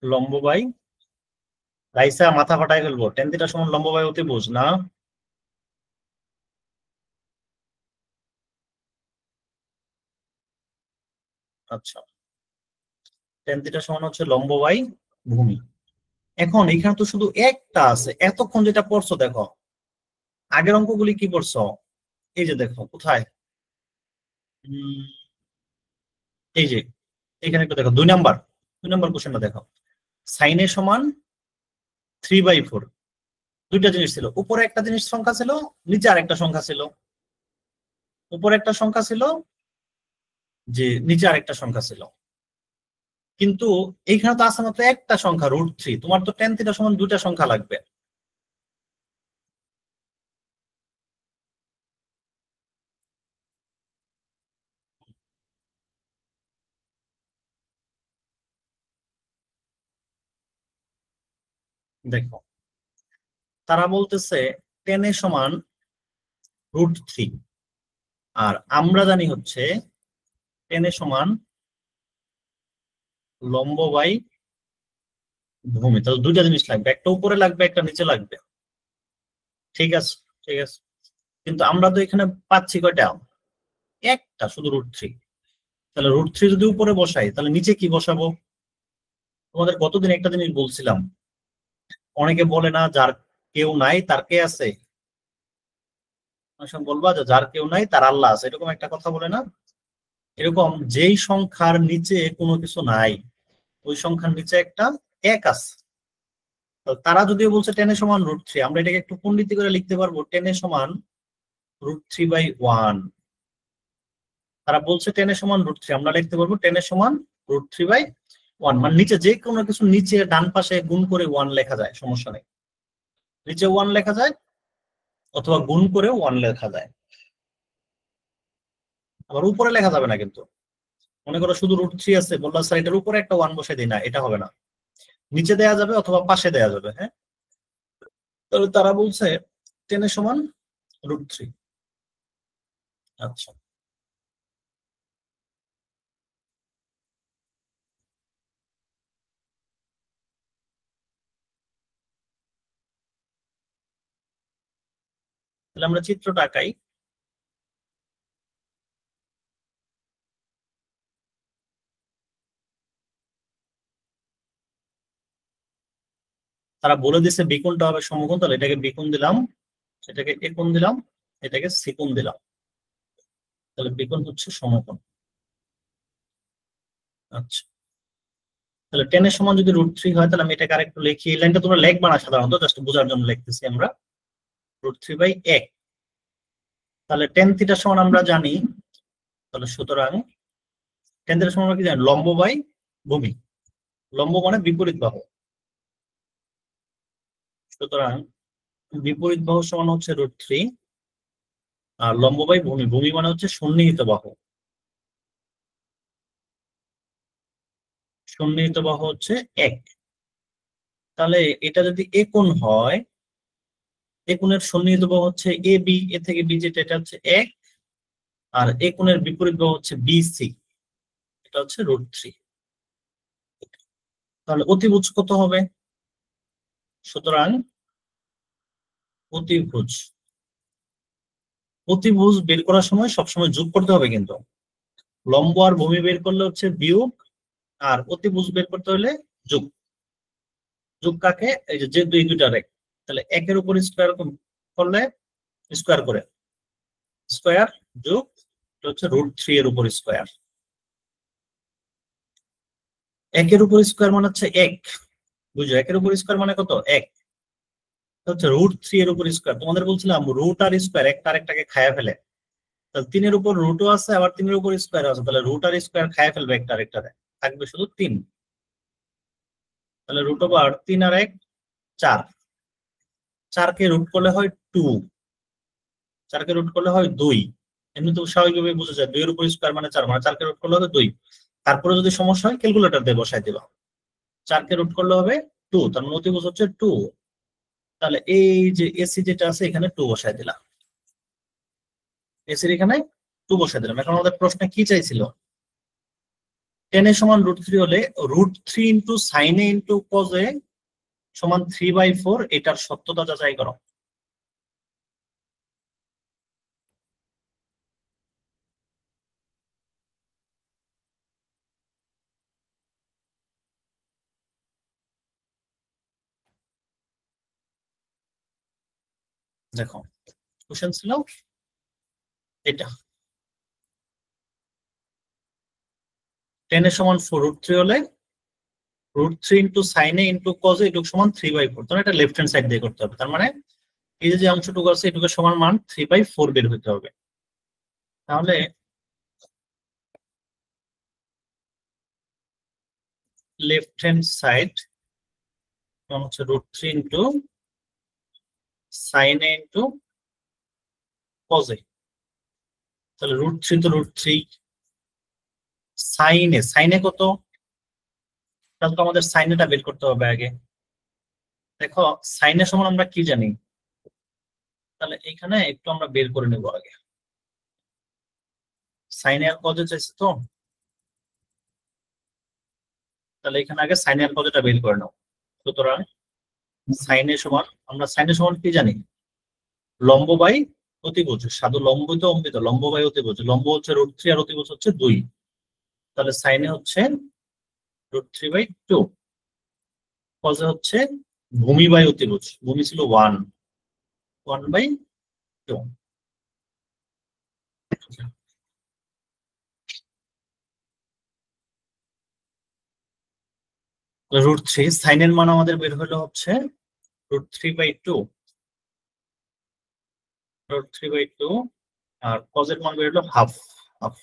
A: লম্ব বাই, রাইসা মাথা ফাটাই ফেলবো, টেন থিটা সমান লম্ব বাই অতিভুজ না? আচ্ছা, টেন থিটা সমান হচ্ছে লম্ব বাই ভূমি। এখন এখানে তো শুধু একটা আছে, এতক্ষণ যেটা পড়ছো দেখো, আগের অঙ্কগুলি কি পড়ছো? এই যে দেখো কোথায়, উম, এই যে এখানে একটু দেখো, 2 নাম্বার কোশ্চেনটা দেখো। সাইনের সমান 3/4। দুইটা জিনিস ছিল, উপরে একটা জিনিস সংখ্যা ছিল, নিচে আরেকটা সংখ্যা ছিল। উপরে একটা সংখ্যা ছিল, যে নিচে আরেকটা সংখ্যা ছিল। কিন্তু এইখানে তো আছে মাত্র একটা সংখ্যা √3, তোমার তো টেন থিটা সমান দুইটা সংখ্যা লাগবে। দেখো, তারা বলতেছে 10 এ সমান √3, আর আমরা জানি হচ্ছে 10 এ সমান লম্ব বাই ভূমি। তাহলে দুইটা জিনিস লাগবে, একটা উপরে লাগবে, একটা নিচে লাগবে। ঠিক আছে, ঠিক আছে। কিন্তু আমরা তো এখানে পাচ্ছি কয়টা? একটা, শুধু √3। তাহলে √3 যদি উপরে বসাই তাহলে নিচে কি বসাবো? তোমাদের কতদিন একটা জিনিস বলছিলাম, অনেকে বলে না যার কেউ নাই তার কে আছে? অনেক সময় বলবা যে যার কেউ নাই তার আল্লাহ আছে, এরকম একটা কথা বলে না? এরকম যেই সংখ্যার নিচে কোনো কিছু নাই, ওই সংখ্যার নিচে একটা এক আছে। তো তারা যদিও বলছে 10 এ সমান √3, আমরা এটাকে একটু পণ্ডিতি করে লিখতে পারবো 10 এ সমান √3/1। তারা বলছে 10 এ সমান √3, আমরা লিখতে পারবো 10 এ সমান √3/1। মানে নিচে যে কোনো কিছু নিচে ডান পাশে গুণ করে 1 লেখা যায়, সমস্যা নেই। নিচে 1 লেখা যায়, অথবা গুণ করে 1 লেখা যায়, আবার উপরে লেখা যাবে না কিন্তু। মনে করো শুধু √3 আছে, বললাম স্যার এটার উপরে একটা 1 বসে দিই, না এটা হবে না, নিচে দেয়া যাবে অথবা পাশে দেয়া যাবে। হ্যাঁ, তাহলে তারা বলছে 10 এর সমান √3। আচ্ছা, তাহলে আমরা চিত্রটা আঁকাই। তারা বলে দিছে বিকোণটা হবে সমকোণ, তাহলে এটাকে বিকোণ দিলাম, এটাকে একোণ দিলাম, এটাকে সিকোণ দিলাম, তাহলে বিকোণ হচ্ছে সমকোণ। আচ্ছা, তাহলে 10 এর সমান যদি √3 হয়, তাহলে আমি এটাকে আরেকটু লিখি। এই লাইনটা তোমরা লিখবা না সাধারণত, জাস্ট বোঝার জন্য লিখতেছি আমরা, √3/1। তাহলে tan থিটার সমান আমরা জানি, তাহলে সুতরাং tan থিটার সমান আমরা কি জানি, লম্ব বাই ভূমি। লম্ব মানে বিপরীত বাহু, সুতরাং বিপরীত বাহু সমান হচ্ছে √3, আর লম্ব বাই ভূমি, ভূমি মানে হচ্ছে সন্নিহিত বাহু, সন্নিহিত বাহু হচ্ছে 1। তাহলে এটা যদি একোণ হয়, একোণের সন্নিহিত বাহু হচ্ছে এ বি, এ থেকে বি যেটা, এটা হচ্ছে 1, আর একোণের বিপরীত বাহু হচ্ছে বিসি, এটা হচ্ছে √3। তাহলে অতিভুজ কত হবে? সুতরাং অতিভুজ, অতিভুজ বের করার সময় সবসময় যোগ করতে হবে কিন্তু, লম্ব আর ভূমি বের করলে হচ্ছে বিয়োগ, আর অতিভুজ বের করতে হলে যোগ। যোগ কাকে? এই যে দুইটা রেখ, তাহলে 1 এর উপর স্কয়ার করলে স্কয়ার করে, স্কয়ার যোগ হচ্ছে √3 এর উপর স্কয়ার। 1 এর উপর স্কয়ার মানে হচ্ছে 1, বুঝো 1 এর উপর স্কয়ার মানে কত? 1 হচ্ছে √3 এর উপর স্কয়ার। তোমাদের বলছিলাম রুট আর স্কয়ার একটা আরেকটাকে খায়া ফেলে, তাহলে 3 এর উপর রুটও আছে, আবার 3 এর উপর স্কয়ার আছে, তাহলে রুট আর স্কয়ার খায়া ফেলবে একটা আরেকটারে, থাকবে শুধু 3। তাহলে √3 আর 1 4, 4 কে রুট করলে হয় 2, 4 কে রুট করলে হয় 2। এমনি তো স্বাভাবিকভাবে বোঝা যায় 2 এর উপর স্কয়ার মানে 4, মানে 4 কে রুট করলে হবে 2। তারপরে যদি সমস্যা হয় ক্যালকুলেটর দিয়ে বসাই দিবা, 4 কে রুট করলে হবে 2, তার মানে অতিভুজ হচ্ছে 2। তাহলে এই যে এসি যেটা আছে এখানে 2 বসাই দিলাম, এসির এখানে 2 বসাই দিলাম। এখন আমাদের প্রশ্নে কি চাইছিল? 10 এর সমান √3 হলে √3 ইন্টু সাইন এ ইন্টু কজ এ সমান 3/4, এটার সত্যতা যাচাই করো। দেখো কোশ্চেন ছিল এটা, 10 এর সমান √3 হলে √3 ইন্টু সাইন এ ইন্টু কজ এ এটুকু সমান 3/4, তাহলে এটা লেফট হ্যান্ড সাইড দিয়ে করতে হবে। তার মানে এই যে অংশটুকু আছে এটুকু সমান মান 3/4 বের হতে হবে। তাহলে লেফট হ্যান্ড সাইড সমান হচ্ছে √3 ইন্টু সাইন এ ইন্টু কজ এ, তাহলে √3 তো √3, সাইনে কত? তাহলে তো আমাদের সাইনেটা বের করতে হবে আগে। দেখো সাইনের সমান আমরা কি জানি, তাহলে এখানে একটু আমরা বের করে নেব আগে। সাইনে আর কজে চাইছে তো, তাহলে এখানে আগে সাইনে আর কজটা বের করে নাও। সুতরাং সাইনের সমান, আমরা সাইনের সমান কি জানি, লম্ব বাই অতিভুজ। সাধু লম্ব তো অমৃত, লম্ব বাই অতিভুজ, লম্ব হচ্ছে √3 আর অতিভুজ হচ্ছে 2, তাহলে সাইনে হচ্ছে √3/2, কজে হচ্ছে ভূমি বাই অতিভুজ, ভূমি ছিল 1/2। √3 সাইনের মান আমাদের বের হলো হচ্ছে √3/2, √3/2, আর কজের মান বের হলো হাফ। হাফ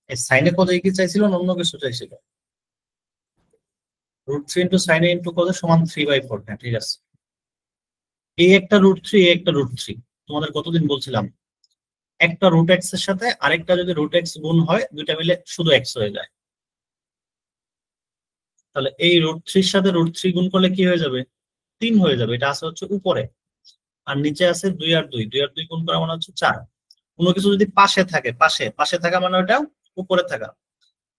A: এই সাইনে কজ কি চাইছিল না অন্য কিছু চাইছিল? √3 ইন্টু সাইনে ইন্টু কজ সমান 3/4। হ্যাঁ ঠিক আছে, এই একটা √3, এই একটা √3। তোমাদের কতদিন বলছিলাম একটা রুট এক্স এর সাথে আরেকটা যদি রুট এক্স গুণ হয় দুইটা মিলে শুধু এক্স হয়ে যায়। তাহলে এই √3 সাথে √3 গুণ করলে কি হয়ে যাবে? 3 হয়ে যাবে। এটা আছে হচ্ছে উপরে, আর নিচে আছে 2 আর 2, 2 আর 2 গুণ করা মানে হচ্ছে 4। কোনো কিছু যদি পাশে থাকে, পাশে থাকা মানে ওটা উপরে থাকা,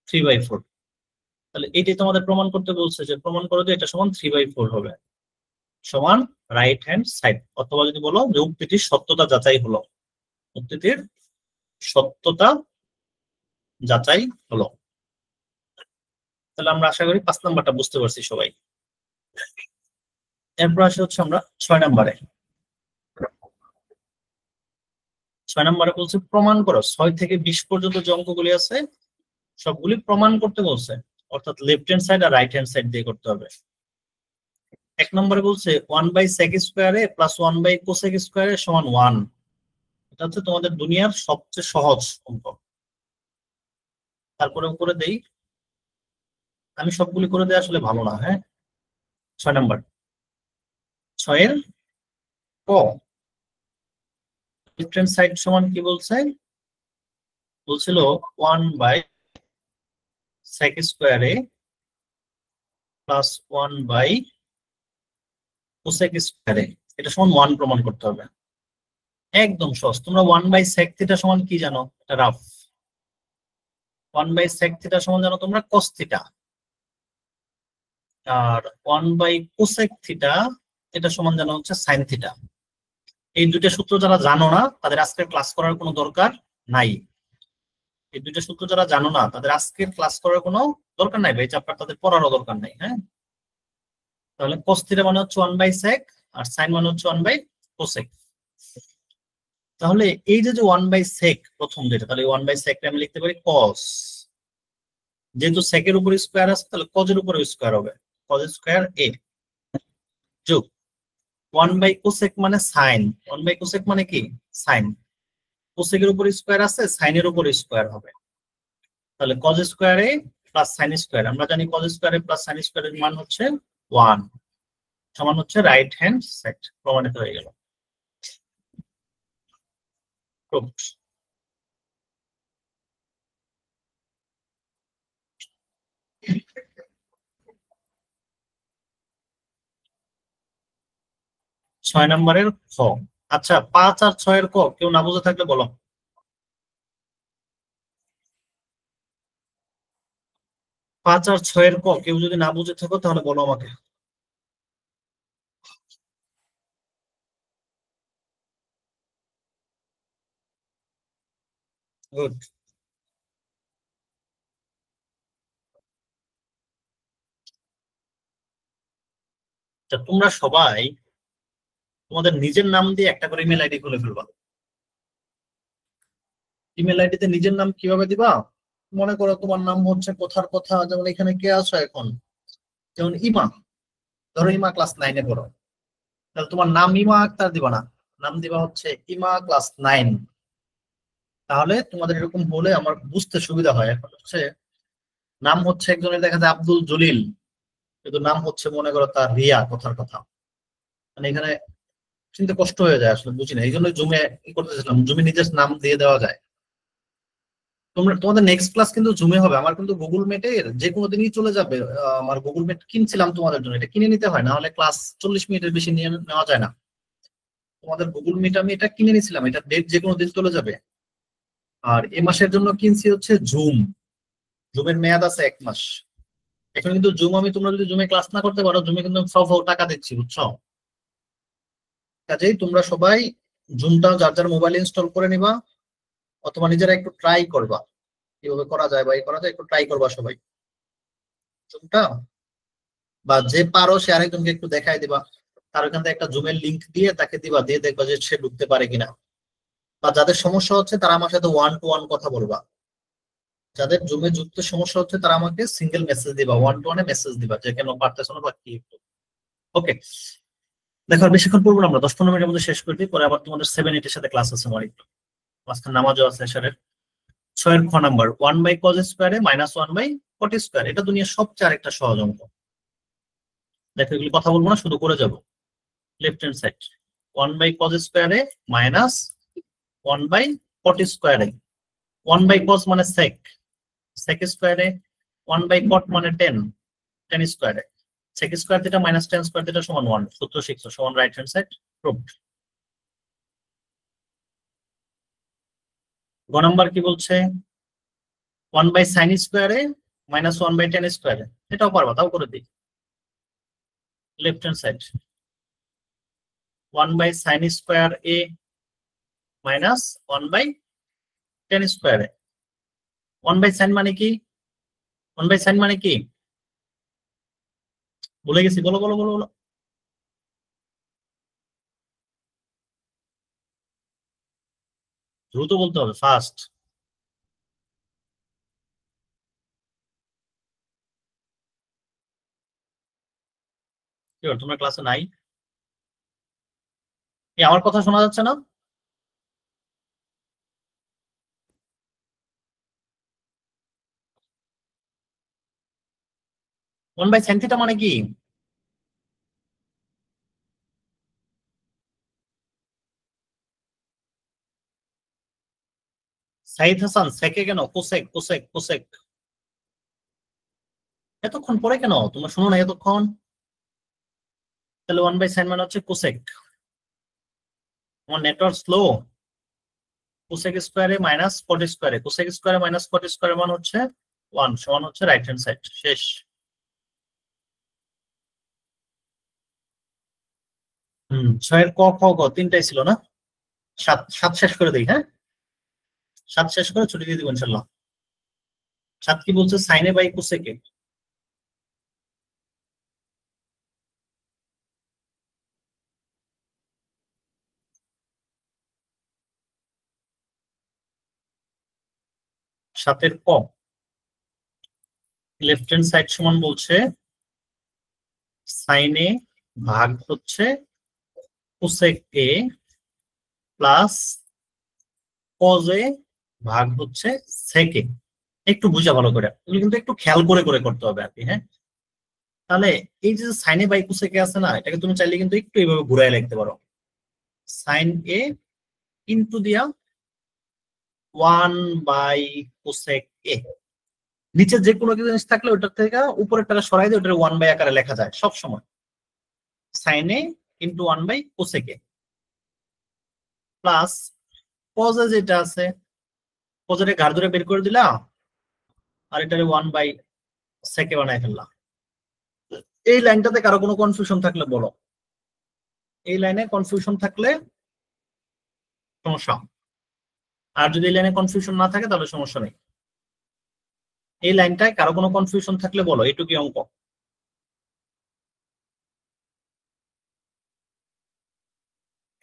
A: 3/4। তাহলে এটাই তোমাদের প্রমাণ করতে বলছে, যে প্রমাণ করো যে এটা সমান 3/4 হবে, সমান রাইট হ্যান্ড সাইড। অথবা যদি বলো যে উক্তিটির সত্যতা যাচাই হলো, উক্তিটির সত্যতা যাচাই হলো। তাহলে আমরা আশা করি 5 নাম্বারটা বুঝতে পারছি সবাই। এরপর আসে হচ্ছে আমরা 6 নাম্বারে। 6 নাম্বারে বলছে প্রমাণ করো 6 থেকে 20 পর্যন্ত যে অঙ্কগুলি আছে সবগুলি প্রমাণ করতে বলছে, অর্থাৎ লেফট হ্যান্ড সাইড আর রাইট হ্যান্ড সাইড দিয়ে করতে হবে। 1 নম্বরে বলছে 1/sec স্কয়ারে প্লাস 1/cosec স্কয়ারে সমান 1। এটা হচ্ছে তোমাদের দুনিয়ার সবচেয়ে সহজ অঙ্ক। তারপরে উপরে দেই, আমি সবগুলি করে দেই আসলে ভালো না। হ্যাঁ, 6 নাম্বার, 6 এর ক লেফট হ্যান্ড সাইড সমান কি বলছে? বলছিল 1/sec স্কয়ারে প্লাস 1/cosec স্কয়ারে এটা সমান 1 প্রমাণ করতে হবে। একদম সহজ। তোমরা 1/sec থিটা সমান কি জানো? এটা রাফ। 1/sec থিটা সমান জানো তোমরা cos থিটা, আর 1/cosec থিটা এটা সমান জানো হচ্ছে sin থিটা। এই দুইটা সূত্র যারা জানো না তাদের আজকের ক্লাস করার কোনো দরকার নাই। এই দুইটা সূত্র যারা জানো না তাদের আজকের ক্লাস করার কোনো দরকার নাই, এই চ্যাপ্টার তাদের পড়ারও দরকার নাই। হ্যাঁ, তাহলে cos থিটা মানে হচ্ছে 1/sec আর sin মানে হচ্ছে 1/cosec। তাহলে এই যে 1/sec প্রথম যেটা, তাহলে 1/sec আমি লিখতে পারি cos, যেহেতু sec এর উপর স্কয়ার আছে তাহলে cos এর উপর স্কয়ার হবে, cos স্কয়ার a যোগ 1/cosec মানে sin, 1/cosec মানে কি sin, cosec এর উপর স্কয়ার আছে sin এর উপর স্কয়ার হবে, তাহলে cos square a plus sin square. আমরা জানি cos square a plus sin স্কয়ারের মান হচ্ছে 1, সমান হচ্ছে রাইট হ্যান্ড সাইড। প্রমাণিত হয়ে গেল। 6 নম্বরের খ। আচ্ছা, 5 আর 6 এর ক কেউ না বুঝে থাকলে বলো। 5 আর 6 এর ক কেউ যদি না বুঝে থাকো তাহলে বলো আমাকে। গুড। তোমরা সবাই তোমাদের নিজের নাম দিয়ে একটা করে ইমেল আইডি খুলে ফেলবা। ইমেল আইডিতে নিজের নাম কিভাবে দিবা? মনে করো তোমার নাম হচ্ছে কথার কথা, যেমন এখানে কে আছো এখন, যেমন ইমা, ধরো ইমা ক্লাস 9-এ পড়ো, তাহলে তোমার নাম ইমা আক্তার দিবা না, নাম দিবা হচ্ছে ইমা ক্লাস 9। তাহলে তোমাদের এরকম হলে আমার বুঝতে সুবিধা হয়। এখন হচ্ছে নাম হচ্ছে একজনের দেখা যায় আব্দুল জলিল, কিন্তু নাম হচ্ছে মনে করো তার রিয়া কথার কথা, মানে এখানে চিনতে কষ্ট হয়ে যায়, আসলে বুঝি না, এই জন্য জুমে করতেছিলাম, জুমে নিজের নাম দিয়ে দেওয়া যায়। তোমাদের নেক্সট ক্লাস কিন্তু জুমে হবে, আমার কিন্তু গুগল মিটের যে কোনো দিনই চলে যাবে। আমার গুগল মিট কিনছিলাম তোমাদের জন্য, এটা কিনে নিতে হয়, না হলে ক্লাস 40 মিনিটের বেশি নিয়ে নেওয়া যায় না। তোমাদের গুগল মিট আমি এটা কিনে নিয়েছিলাম, এটা ডেট যে কোনো দিন চলে যাবে। আর এ মাসের জন্য কিনছি হচ্ছে জুম, জুমের মেয়াদ আছে 1 মাস। এখন কিন্তু জুম আমি, তোমরা যদি জুমে ক্লাস না করতে পারো, জুমে কিন্তু ফাও টাকা দিচ্ছি, বুঝছো? কাজেই তোমরা সবাই জুমটা যার যার মোবাইল ইনস্টল করে নিবা, অথবা নিজেরা একটু ট্রাই করবা কিভাবে করা যায় বা করা যায়, একটু ট্রাই করবা সবাই জুমটা, বা যে পারো সে আরেকজনকে একটু দেখাই দিবা, তার ওখান থেকে একটা জুমের লিংক দিয়ে তাকে দিবা, দিয়ে দেখবা যে সে ঢুকতে পারে কিনা। বা যাদের সমস্যা হচ্ছে তারা আমার সাথে 1-to-1 কথা বলবা, যাদের জুমে যুক্ত সমস্যা হচ্ছে তারা আমাকে সিঙ্গেল মেসেজ দিবা, 1-to-1 মেসেজ দিবা যে কেন পারতেছ না বা কি। ওকে, দেখো আর বেশিক্ষণ পড়বো না, আমরা 10-15 মিনিটের মধ্যে শেষ করে দিই, পরে আবার তোমাদের 7-8 এর সাথে ক্লাস আছে, আমার একটু মাঝখানে নামাজও আছে এশারের। 6 এর খ নাম্বার 1/cos স্কয়ারে মাইনাস 1/cot স্কয়ার, এটা দুনিয়ার সবচেয়ে আরেকটা সহজ অঙ্ক। দেখো এগুলি কথা বলবো না, শুধু করে যাবো। লেফট হ্যান্ড সাইড 1/cos স্কয়ারে মাইনাস 1/cot কট স্কোয়ারে, 1 বাই কস মানে সেক, সেক স্কোয়ারে, 1 বাই কট মানে 10, 10 স্কোয়ারে, sec square theta minus tan square theta সমান 1, সূত্র শিখছো, সমান রাইট হ্যান্ড সাইড প্রুভড। গ নাম্বার কি বলছে, 1 বাই সাইন স্কোয়ারে মাইনাস 1 বাই টেন স্কোয়ারে, এটাও পারবা, তাও করে দিই। Left hand side 1 by sine square এ মাইনাস 1 বাই টেন স্কোয়ারে, 1 বাই সাইন মানে কি, 1 বাই সাইন মানে কি ভুলে গেছি, বলো বলো বলো বলো। দ্রুত বলতে হবে, ফাস্ট। কি ব্যাপার, তোমরা ক্লাসে নাই? আমার কথা শোনা যাচ্ছে না? ওয়ান বাই সাইন থিটা মানে কি? সাইদ হাসান, সেকে কেন? Cosec cosec cosec. এতক্ষণ পরে কেন তোমরা শুনো না এতক্ষণ? তাহলে 1 বাই সাইন মানে হচ্ছে কোসেক। আমার নেটওয়ার্ক স্লো। কোসেক স্কোয়ারে মাইনাস কট স্কোয়ারে, কোসেক স্কোয়ারে মাইনাস কট স্কোয়ারে মানে হচ্ছে 1, সমান হচ্ছে রাইট হ্যান্ড সাইড। শেষ। ছয়ের ক খ গ তিনটাই ছিল না? সাত, সাত শেষ করে দিই। হ্যাঁ, সাত শেষ করে ছুটি দিয়ে দিব ইনশাল্লাহ। সাত কি বলছে, সাইনে বাই কোসেকে। সাতের ক লেফট হ্যান্ড সাইড সমান বলছে সাইনে ভাগ হচ্ছে কোসেক এ প্লাস কজে ভাগ হচ্ছে সেকে। একটু বুঝা ভালো করে, এগুলো কিন্তু একটু খেয়াল করে করে করতে হবে আর কি। হ্যাঁ, তাহলে এই যে সাইনে বাই কোসেকে আছে না, এটাকে তুমি চাইলে কিন্তু একটু এইভাবে ঘুরায় লিখতে পারো, সাইন এ ইনটু দিয়া 1 বাই কোসেক এ। নিচে যে কোনো জিনিস থাকলে ওটার থেকে উপরের টাকা সরাই দিয়ে ওটার 1 বাই আকারে লেখা যায় সব সময়, sine A into 1 by cosec A plus কজে যেটা আছে, কজের ঘাড় ধরে বের করে দিলাম আর এটারে 1 বাই সেকে বানাই ফেললাম। এই লাইনটাতে কারো কোনো কনফিউশন থাকলে বলো, এই লাইনে কনফিউশন থাকলে সমস্যা, আর যদি এই লাইনে কনফিউশন না থাকে তাহলে সমস্যা নেই। এই লাইনটায় কারো কোনো কনফিউশন থাকলে বলো, এইটুকু অঙ্ক।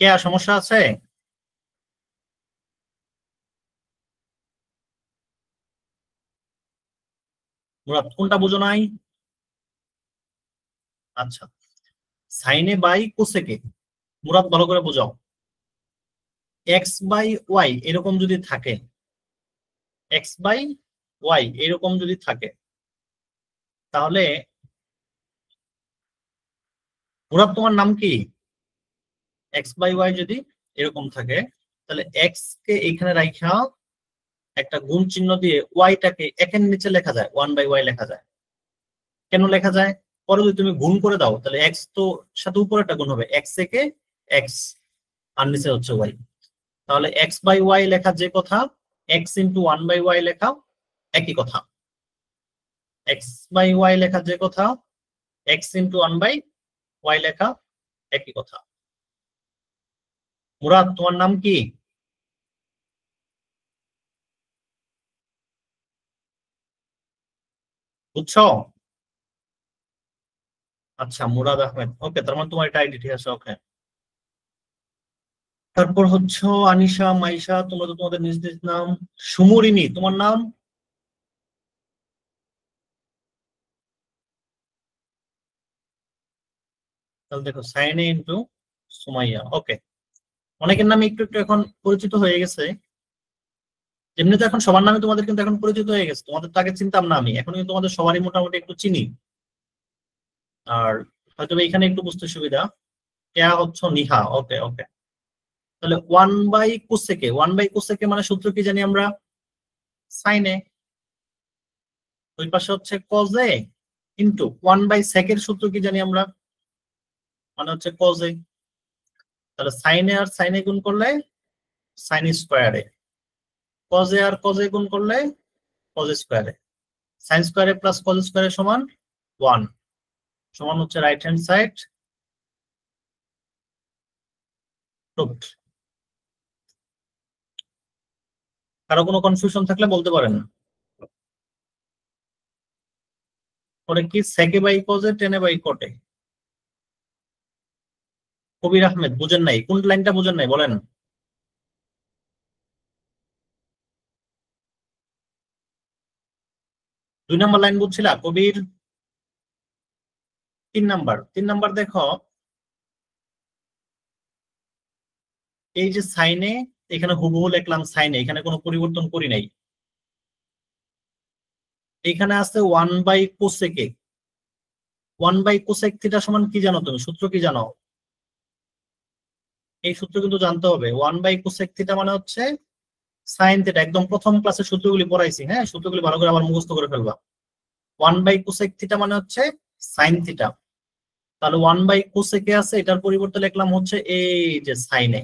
A: কে আর সমস্যা আছে? মুরাদ কোনটা বুঝো নাই? আচ্ছা, সাইনে বাই কোসেকে, মুরাদ ভালো করে বোঝাও। এক্স বাই ওয়াই এরকম যদি থাকে, এক্স বাই ওয়াই এরকম যদি থাকে, তাহলে মুরাদ তোমার নাম কি? এক্স বাই ওয়াই যদি এরকম থাকে, তাহলে এক্স কে এইখানে রাখা একটা গুণ চিহ্ন দিয়ে ওয়াইটাকে একের নিচে লেখা যায়, 1 বাই ওয়াই লেখা যায়। কেন লেখা যায়? পরে যদি তুমি গুণ করে দাও তাহলে এক্স তো সাথে উপরে একটা গুণ হবে, এক্স একে এক্স আর নিচে হচ্ছে ওয়াই। তাহলে এক্স বাই ওয়াই লেখা যে কথা, এক্স ইন্টু 1 বাই ওয়াই লেখা একই কথা। এক্স বাই ওয়াই লেখা যে কথা, এক্স ইন্টু 1 বাই ওয়াই লেখা একই কথা। মুরাদ তোমার নাম কি? বুঝছো? আচ্ছা, মুরাদ আহমেদ, ওকে, তার মানে তোমার এটা আইডি ঠিক আছে। ওকে, তারপর হচ্ছে আনিশা, মাইশা, তোমরা তো তোমাদের নিজ নিজ নাম। সুমরিনী তোমার নাম? তাহলে দেখো সাইন এ ইন্টু সুমাইয়া। ওকে, অনেকের নামে একটু একটু এখন পরিচিত হয়ে গেছে। এমনিতে এখন সবার নামে তোমাদের কিন্তু এখন পরিচিত হয়ে গেছে, তোমাদের তো আগে চিনতাম না আমি, এখন কিন্তু তোমাদের সবারই মোটামুটি একটু চিনি। আর হয়তো এখানে একটু বুঝতে সুবিধা। কেয়া হচ্ছে নিহা। ওকে ওকে, তাহলে 1/কোসেকে, 1/কোসেকে মানে সূত্র কি জানি আমরা? সাইনে। ওই পাশে হচ্ছে কজে ইন্টু 1/সেকের সূত্র কি জানি আমরা? মানে হচ্ছে কজে। তাহলে সাইনে আর সাইনে গুণ করলে সাইন স্কোয়ারে, কজে আর কজে গুণ করলে কজ স্কোয়ারে, সাইন স্কোয়ারে প্লাস কজ স্কোয়ারে সমান 1, সমান হচ্ছে রাইট হ্যান্ড সাইড প্রুভড। কারো কোনো কনফিউশন থাকলে বলতে পারেন। পরে কি সেকে বাই কজে টেনে বাই কটে। কবির আহমেদ বুঝেন নাই? কোন লাইনটা বুঝেন নাই বলেন? দুই নম্বর লাইন বুঝছিলা কবির? 3 নাম্বার, 3 নাম্বার দেখো, এই যে সাইনে, এখানে হুবহু লিখলাম সাইনে, এখানে কোনো পরিবর্তন করি নাই। এখানে আছে 1/কোসেকে, 1/কোসেক থিটা সমান কি জানো তুমি? সূত্র কি জানো? এই সূত্র কিন্তু জানতে হবে। 1/কোসেক থিটা মানে হচ্ছে সাইন থিটা। একদম প্রথম ক্লাসের সূত্রগুলি পড়াইছি, হ্যাঁ, সূত্রগুলি ভালো করে আবার মুখস্থ করে ফেলবা। 1/কোসেক থিটা মানে হচ্ছে সাইন থিটা। তাহলে 1/কোসেকে আছে, এটার পরিবর্তে লিখলাম হচ্ছে এই যে সাইনে,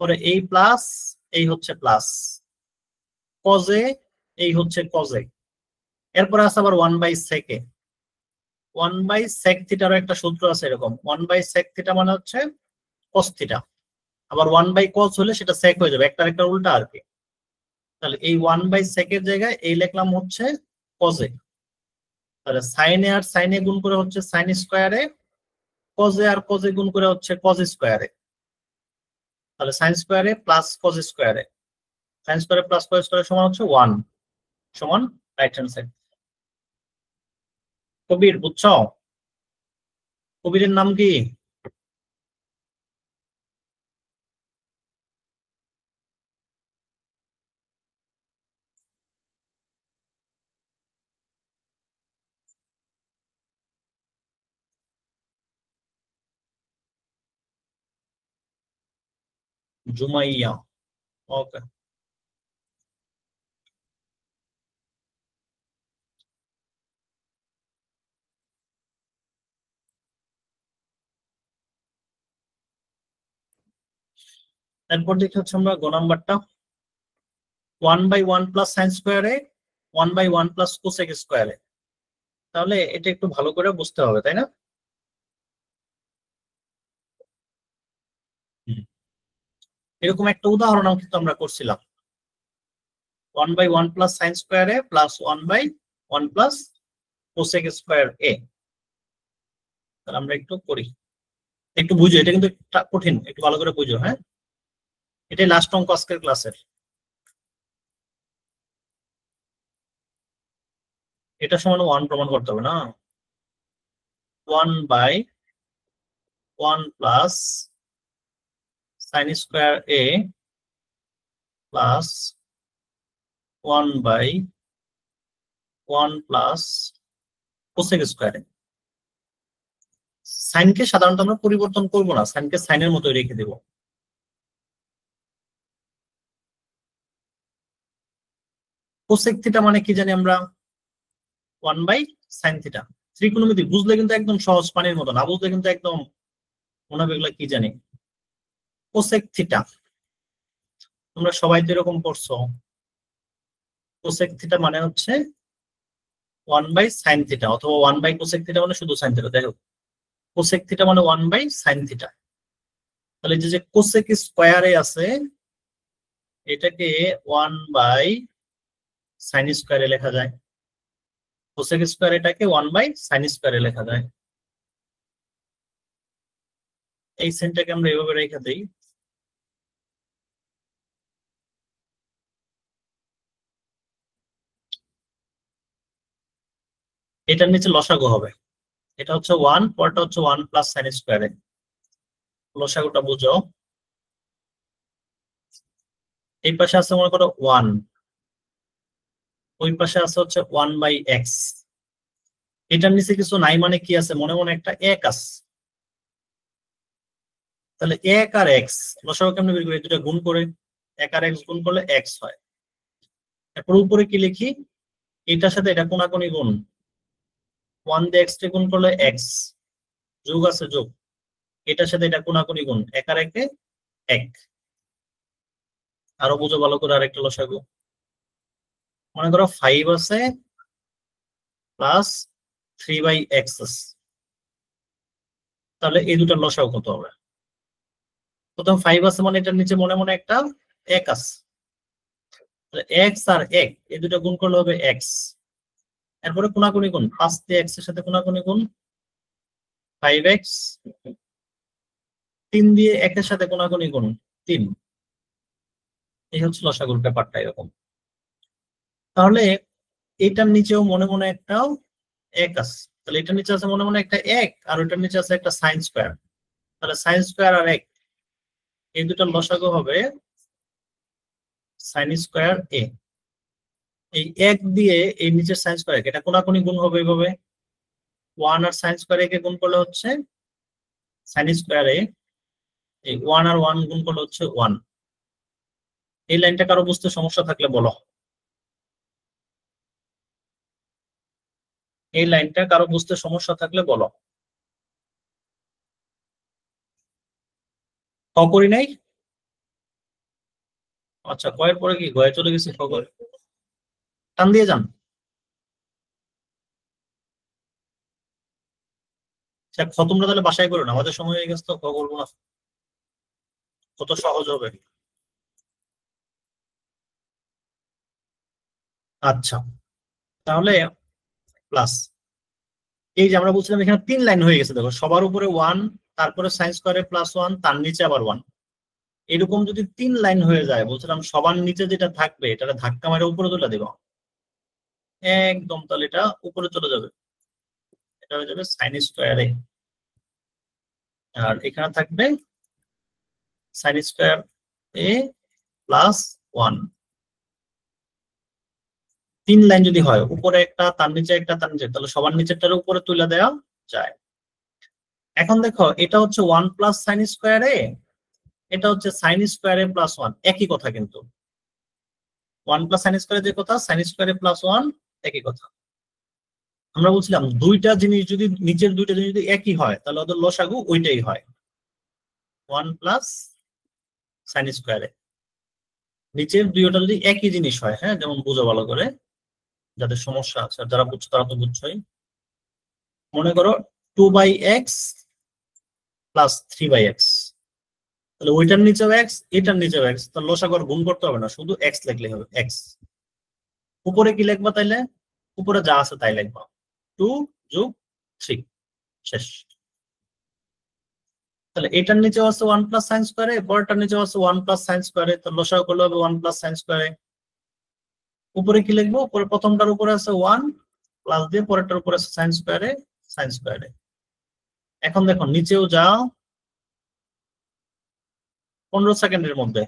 A: পরে এই প্লাস, এই হচ্ছে প্লাস, কজে, এই হচ্ছে কজে, এরপরে আছে আবার 1/সেকে। 1/সেক থিটারও একটা সূত্র আছে এরকম, 1/সেক থিটা মানে হচ্ছে কস থিটা, আবার 1/কস হলে সেটা সেক হয়ে যাবে, একটা একটা উল্টা আর কি। তাহলে এই 1/সেকের জায়গায় এই লিখলাম হচ্ছে কজে। তাহলে সাইনে আর সাইনে গুণ করে হচ্ছে সাইন স্কোয়ারে, কজে আর কজে গুণ করে হচ্ছে কজ স্কোয়ারে। তাহলে সাইন স্কোয়ারে প্লাস কজ স্কোয়ারে, সাইন স্কোয়ারে প্লাস কজ স্কোয়ারে সমান হচ্ছে 1, সমান রাইট হ্যান্ড সাইড। কবির বুঝছো? কবিরের নাম কি? জুমাইয়া। ওকে। এরপর দেখি হচ্ছে আমরা গ নাম্বারটা, 1/1 প্লাস সাইন স্কোয়ারে 1/1 প্লাস কোসেক স্কোয়ারে। তাহলে এটা একটু ভালো করে বুঝতে হবে, তাই না? এরকম একটা উদাহরণ কিন্তু আমরা করছিলাম, 1/1 প্লাস সাইন স্কোয়ারে প্লাস 1/1 প্লাস কোসেক স্কোয়ার এ। তাহলে আমরা একটু করি, একটু বুঝো, এটা কিন্তু কঠিন, একটু ভালো করে বুঝো, হ্যাঁ। এটাই লাস্ট অঙ্ক আজকের ক্লাসের। এটা সমান 1 প্রমাণ করতে হবে না? 1/1 প্লাস সাইন স্কোয়ার এ প্লাস 1/1 প্লাস কোসেক স্কোয়ার এ। সাইনকে সাধারণত আমরা পরিবর্তন করব না, সাইনকে সাইনের মতো রেখে দেব। কোসেক থিটা মানে কি জানি আমরা? 1/sin theta. ত্রিকোণমিতি বুঝলে কিন্তু একদম সহজ, পানির মতো, না বুঝলে কিন্তু একদম মনে হবে এগুলা কি জানি। কোসেক থিটা তোমরা সবাই তো এরকম পড়ছো, কোসেক থিটা মানে হচ্ছে 1/sin থিটা, অথবা 1/কোসেক থিটা মানে শুধু সাইন থিটা। দেখো, কোসেক থিটা মানে 1/sin থিটা। তাহলে যে কোসেক স্কোয়ারে আছে, এটাকে 1/sin স্কোয়ারে লেখা যায়, কোসেক স্কোয়ার এটাকে 1/sin স্কোয়ারে লেখা যায়। এই সাইনটাকে আমরা এভাবে রেখে দিই। এটার নিচে লসাগু হবে, এটা হচ্ছে 1, পরটা হচ্ছে 1 প্লাস সাইন স্কোয়ারে। লসাগুটা বুঝো, এই পাশে আছে মনে করো 1, ওই পাশে আছে হচ্ছে 1/x। এটার নিচে কিছু নাই মানে কি আছে? মনে মনে একটা এক আছে, তাহলে এক আর এক্স লসাগু কেমনে বের করি? দুটা গুণ করে, এক আর এক্স গুণ করলে এক্স হয়। এরপর উপরে কি লিখি? এটার সাথে এটা কোনাকুনি গুণ, 1 দিয়ে এক্স কে গুণ করলে এক্স, যোগ আছে যোগ, এটার সাথে এটা কোনাকুনি গুণ, এক আর একে এক। আরো বুঝো ভালো করে আরেকটা লসাগু। মনে করো 5 আছে প্লাস 3/x আছে, তাহলে এই দুটার লসাগু কত হবে? প্রথম 5 আছে মানে এটার নিচে মনে মনে একটা এক আছে, এক্স আর এক এই দুটো গুণ করলে হবে এক্স। এরপরে কোনাকুনি গুণ, 5 দিয়ে এক্স এর সাথে কোনাকুনি গুণ 5x, 3 দিয়ে একের সাথে কোনাকুনি গুণ 3। এই হচ্ছে লসাগুর ব্যাপারটা এরকম। তাহলে এটার নিচেও মনে মনে একটাও এক আছে, তাহলে এটার নিচে আছে মনে মনে একটা এক, আর ওইটার নিচে আছে একটা সাইন স্কোয়ার, তাহলে সাইন স্কোয়ার আর এক এই দুটার লসাগু হবে সাইন স্কোয়ার এ। এই এক দিয়ে এই নিচের সাইন স্কোয়ার এটা কোনাকুনি গুণ হবে এইভাবে, 1 আর সাইন স্কোয়ার একে গুণ করলে হচ্ছে সাইন স্কোয়ার এ, এই 1 আর 1 গুণ করলে হচ্ছে 1। এই লাইনটা কারো বুঝতে সমস্যা থাকলে বলো। এই লাইনটা কারো বুঝতে সমস্যা থাকলে বলো। ক করি নাই? আচ্ছা, কয়ের পরে কি গয়ে চলে গেছে? ক করে টান দিয়ে যান। আচ্ছা, তোমরা তাহলে বাসায় করো না, আমাদের সময় হয়ে গেছে তো ক করবো না, কত সহজ হবে। আচ্ছা, তাহলে প্লাস এই যে আমরা বলছিলাম এখানে 3 লাইন হয়ে গেছে, দেখো সবার উপরে 1, তারপরে সাইন স্কোয়ারে +1, তার নিচে আবার 1। এরকম যদি 3 লাইন হয়ে যায়, বলছিলাম সবার নিচে যেটা থাকবে এটা ধাক্কা মেরে উপরে তুলে দেবো একদম, তাহলে এটা উপরে চলে যাবে, এটা হয়ে যাবে সাইন স্কোয়ারে। আর এখানে থাকবে সাইন স্কোয়ার এ +1। 3 লাইন যদি হয়, উপরে একটা তার নিচে একটা তার নিচে, তাহলে সবার নিচেরটার উপরে তুলে দেওয়া যায়। এখন দেখো এটা হচ্ছে 1 প্লাস সাইন স্কোয়ার এ, এটা হচ্ছে সাইন স্কোয়ার এ +1, একই কথা কিন্তু। 1 প্লাস সাইন স্কোয়ারে যে কথা, সাইন স্কোয়ারে +1 একই কথা। আমরা বলছিলাম দুইটা জিনিস যদি নিচের দুইটা জিনিস যদি একই হয় তাহলে ওদের লসাগু ওইটাই হয়, 1 প্লাস সাইন স্কোয়ারে। নিচের দুইটা যদি একই জিনিস হয়, হ্যাঁ, যেমন বুঝো ভালো করে, যাদের সমস্যা আছে আর যারা বুঝছো তারা তো বুঝছোই। মনে করো 2/x প্লাস 3/x, তাহলে ওইটার নিচেও এক্স এটার নিচেও এক্স, তাহলে লসাগু আর গুণ করতে হবে না, শুধু এক্স লিখলে হবে এক্স। উপরে কি লিখবা তাইলে? উপরে যা আছে তাই লিখবা, 2 যোগ 3, শেষ। তাহলে এটার নিচেও আছে 1 প্লাস সাইন স্কোয়ারে, পরেরটার নিচেও আছে 1 প্লাস সাইন স্কোয়ারে, তো লসাগু করলে হবে 1 প্লাস সাইন স্কোয়ারে। উপরে কি লিখবো? উপরে প্রথমটার উপরে আছে 1 প্লাস দিয়ে পরেরটার উপরে আছে সাইন স্কোয়ারে, সাইন স্কোয়ারে। এখন দেখো নিচেও যাও 15 সেকেন্ডের মধ্যে,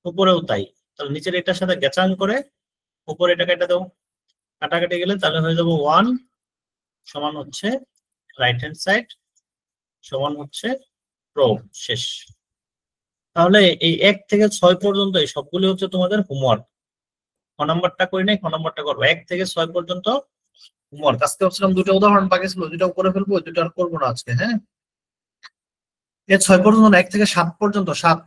A: উপরেও তাই। তাহলে নিচের এটার সাথে গ্যাচাং করে উপরে এটা কেটে দাও, কাটাকাটি গেলে তাহলে হয়ে যাবে 1 সমান হচ্ছে রাইট হ্যান্ড সাইড সমান হচ্ছে প্রো, শেষ। তাহলে এই 1 থেকে 6 পর্যন্ত এই সবগুলো হচ্ছে তোমাদের হোমওয়ার্ক। ক নাম্বারটা করি নাই, ক নাম্বারটা করবো। 1 থেকে 6 পর্যন্ত হোমওয়ার্ক। আজকে ভাবছিলাম দুটো উদাহরণ বাকি ছিল, দুটো করে ফেলবো, দুটো আর করবো না আজকে। হ্যাঁ, এর 6 পর্যন্ত না, 1 থেকে 7 পর্যন্ত। 7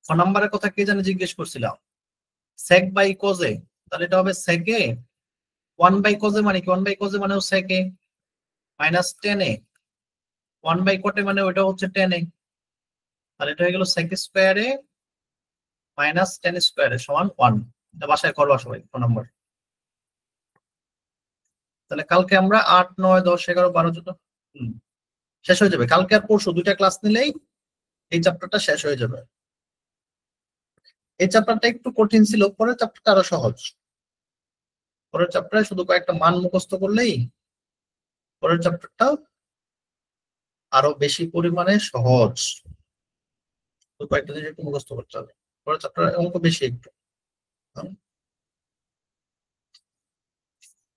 A: ক নাম্বারের কথা কে জানে জিজ্ঞেস করছিলাম, সেক বাই কজে, তাহলে এটা হবে সেকে 1 বাই কজে, মানে কি 1 বাই কজে মানে সেকে -10 এ, 1 বাই কটে মানে ওইটা হচ্ছে 10 এ, তাহলে এটা হয়ে গেল সেক স্কোয়ারে -10 স্কোয়ারে সমান 1। এটা বাসায় করবা সবাই ক নম্বর। তাহলে কালকে আমরা 8, 9, 10, 11, 12 যত শেষ হয়ে যাবে। কালকে আর পরশু দুইটা ক্লাস নিলেই এই চ্যাপ্টারটা শেষ হয়ে যাবে। এই চ্যাপ্টারটা একটু কঠিন ছিল, পরের চ্যাপ্টারটা আরো সহজ। পরের চ্যাপ্টারে শুধু কয়েকটা মান মুখস্থ করলেই পরের চ্যাপ্টারটা আরো বেশি পরিমাণে সহজ। তো কয়েকটা জিনিস একটু মুখস্থ করতে হবে, পরের চ্যাপ্টার অঙ্ক বেশি একটু।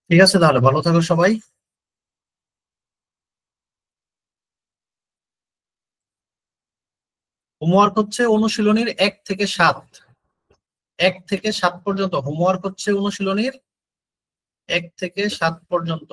A: ঠিক আছে, তাহলে ভালো থাকো সবাই। হোমওয়ার্ক হচ্ছে অনুশীলনীর 1 থেকে 7, 1 থেকে 7 পর্যন্ত হোমওয়ার্ক হচ্ছে অনুশীলনীর 1 থেকে 7 পর্যন্ত।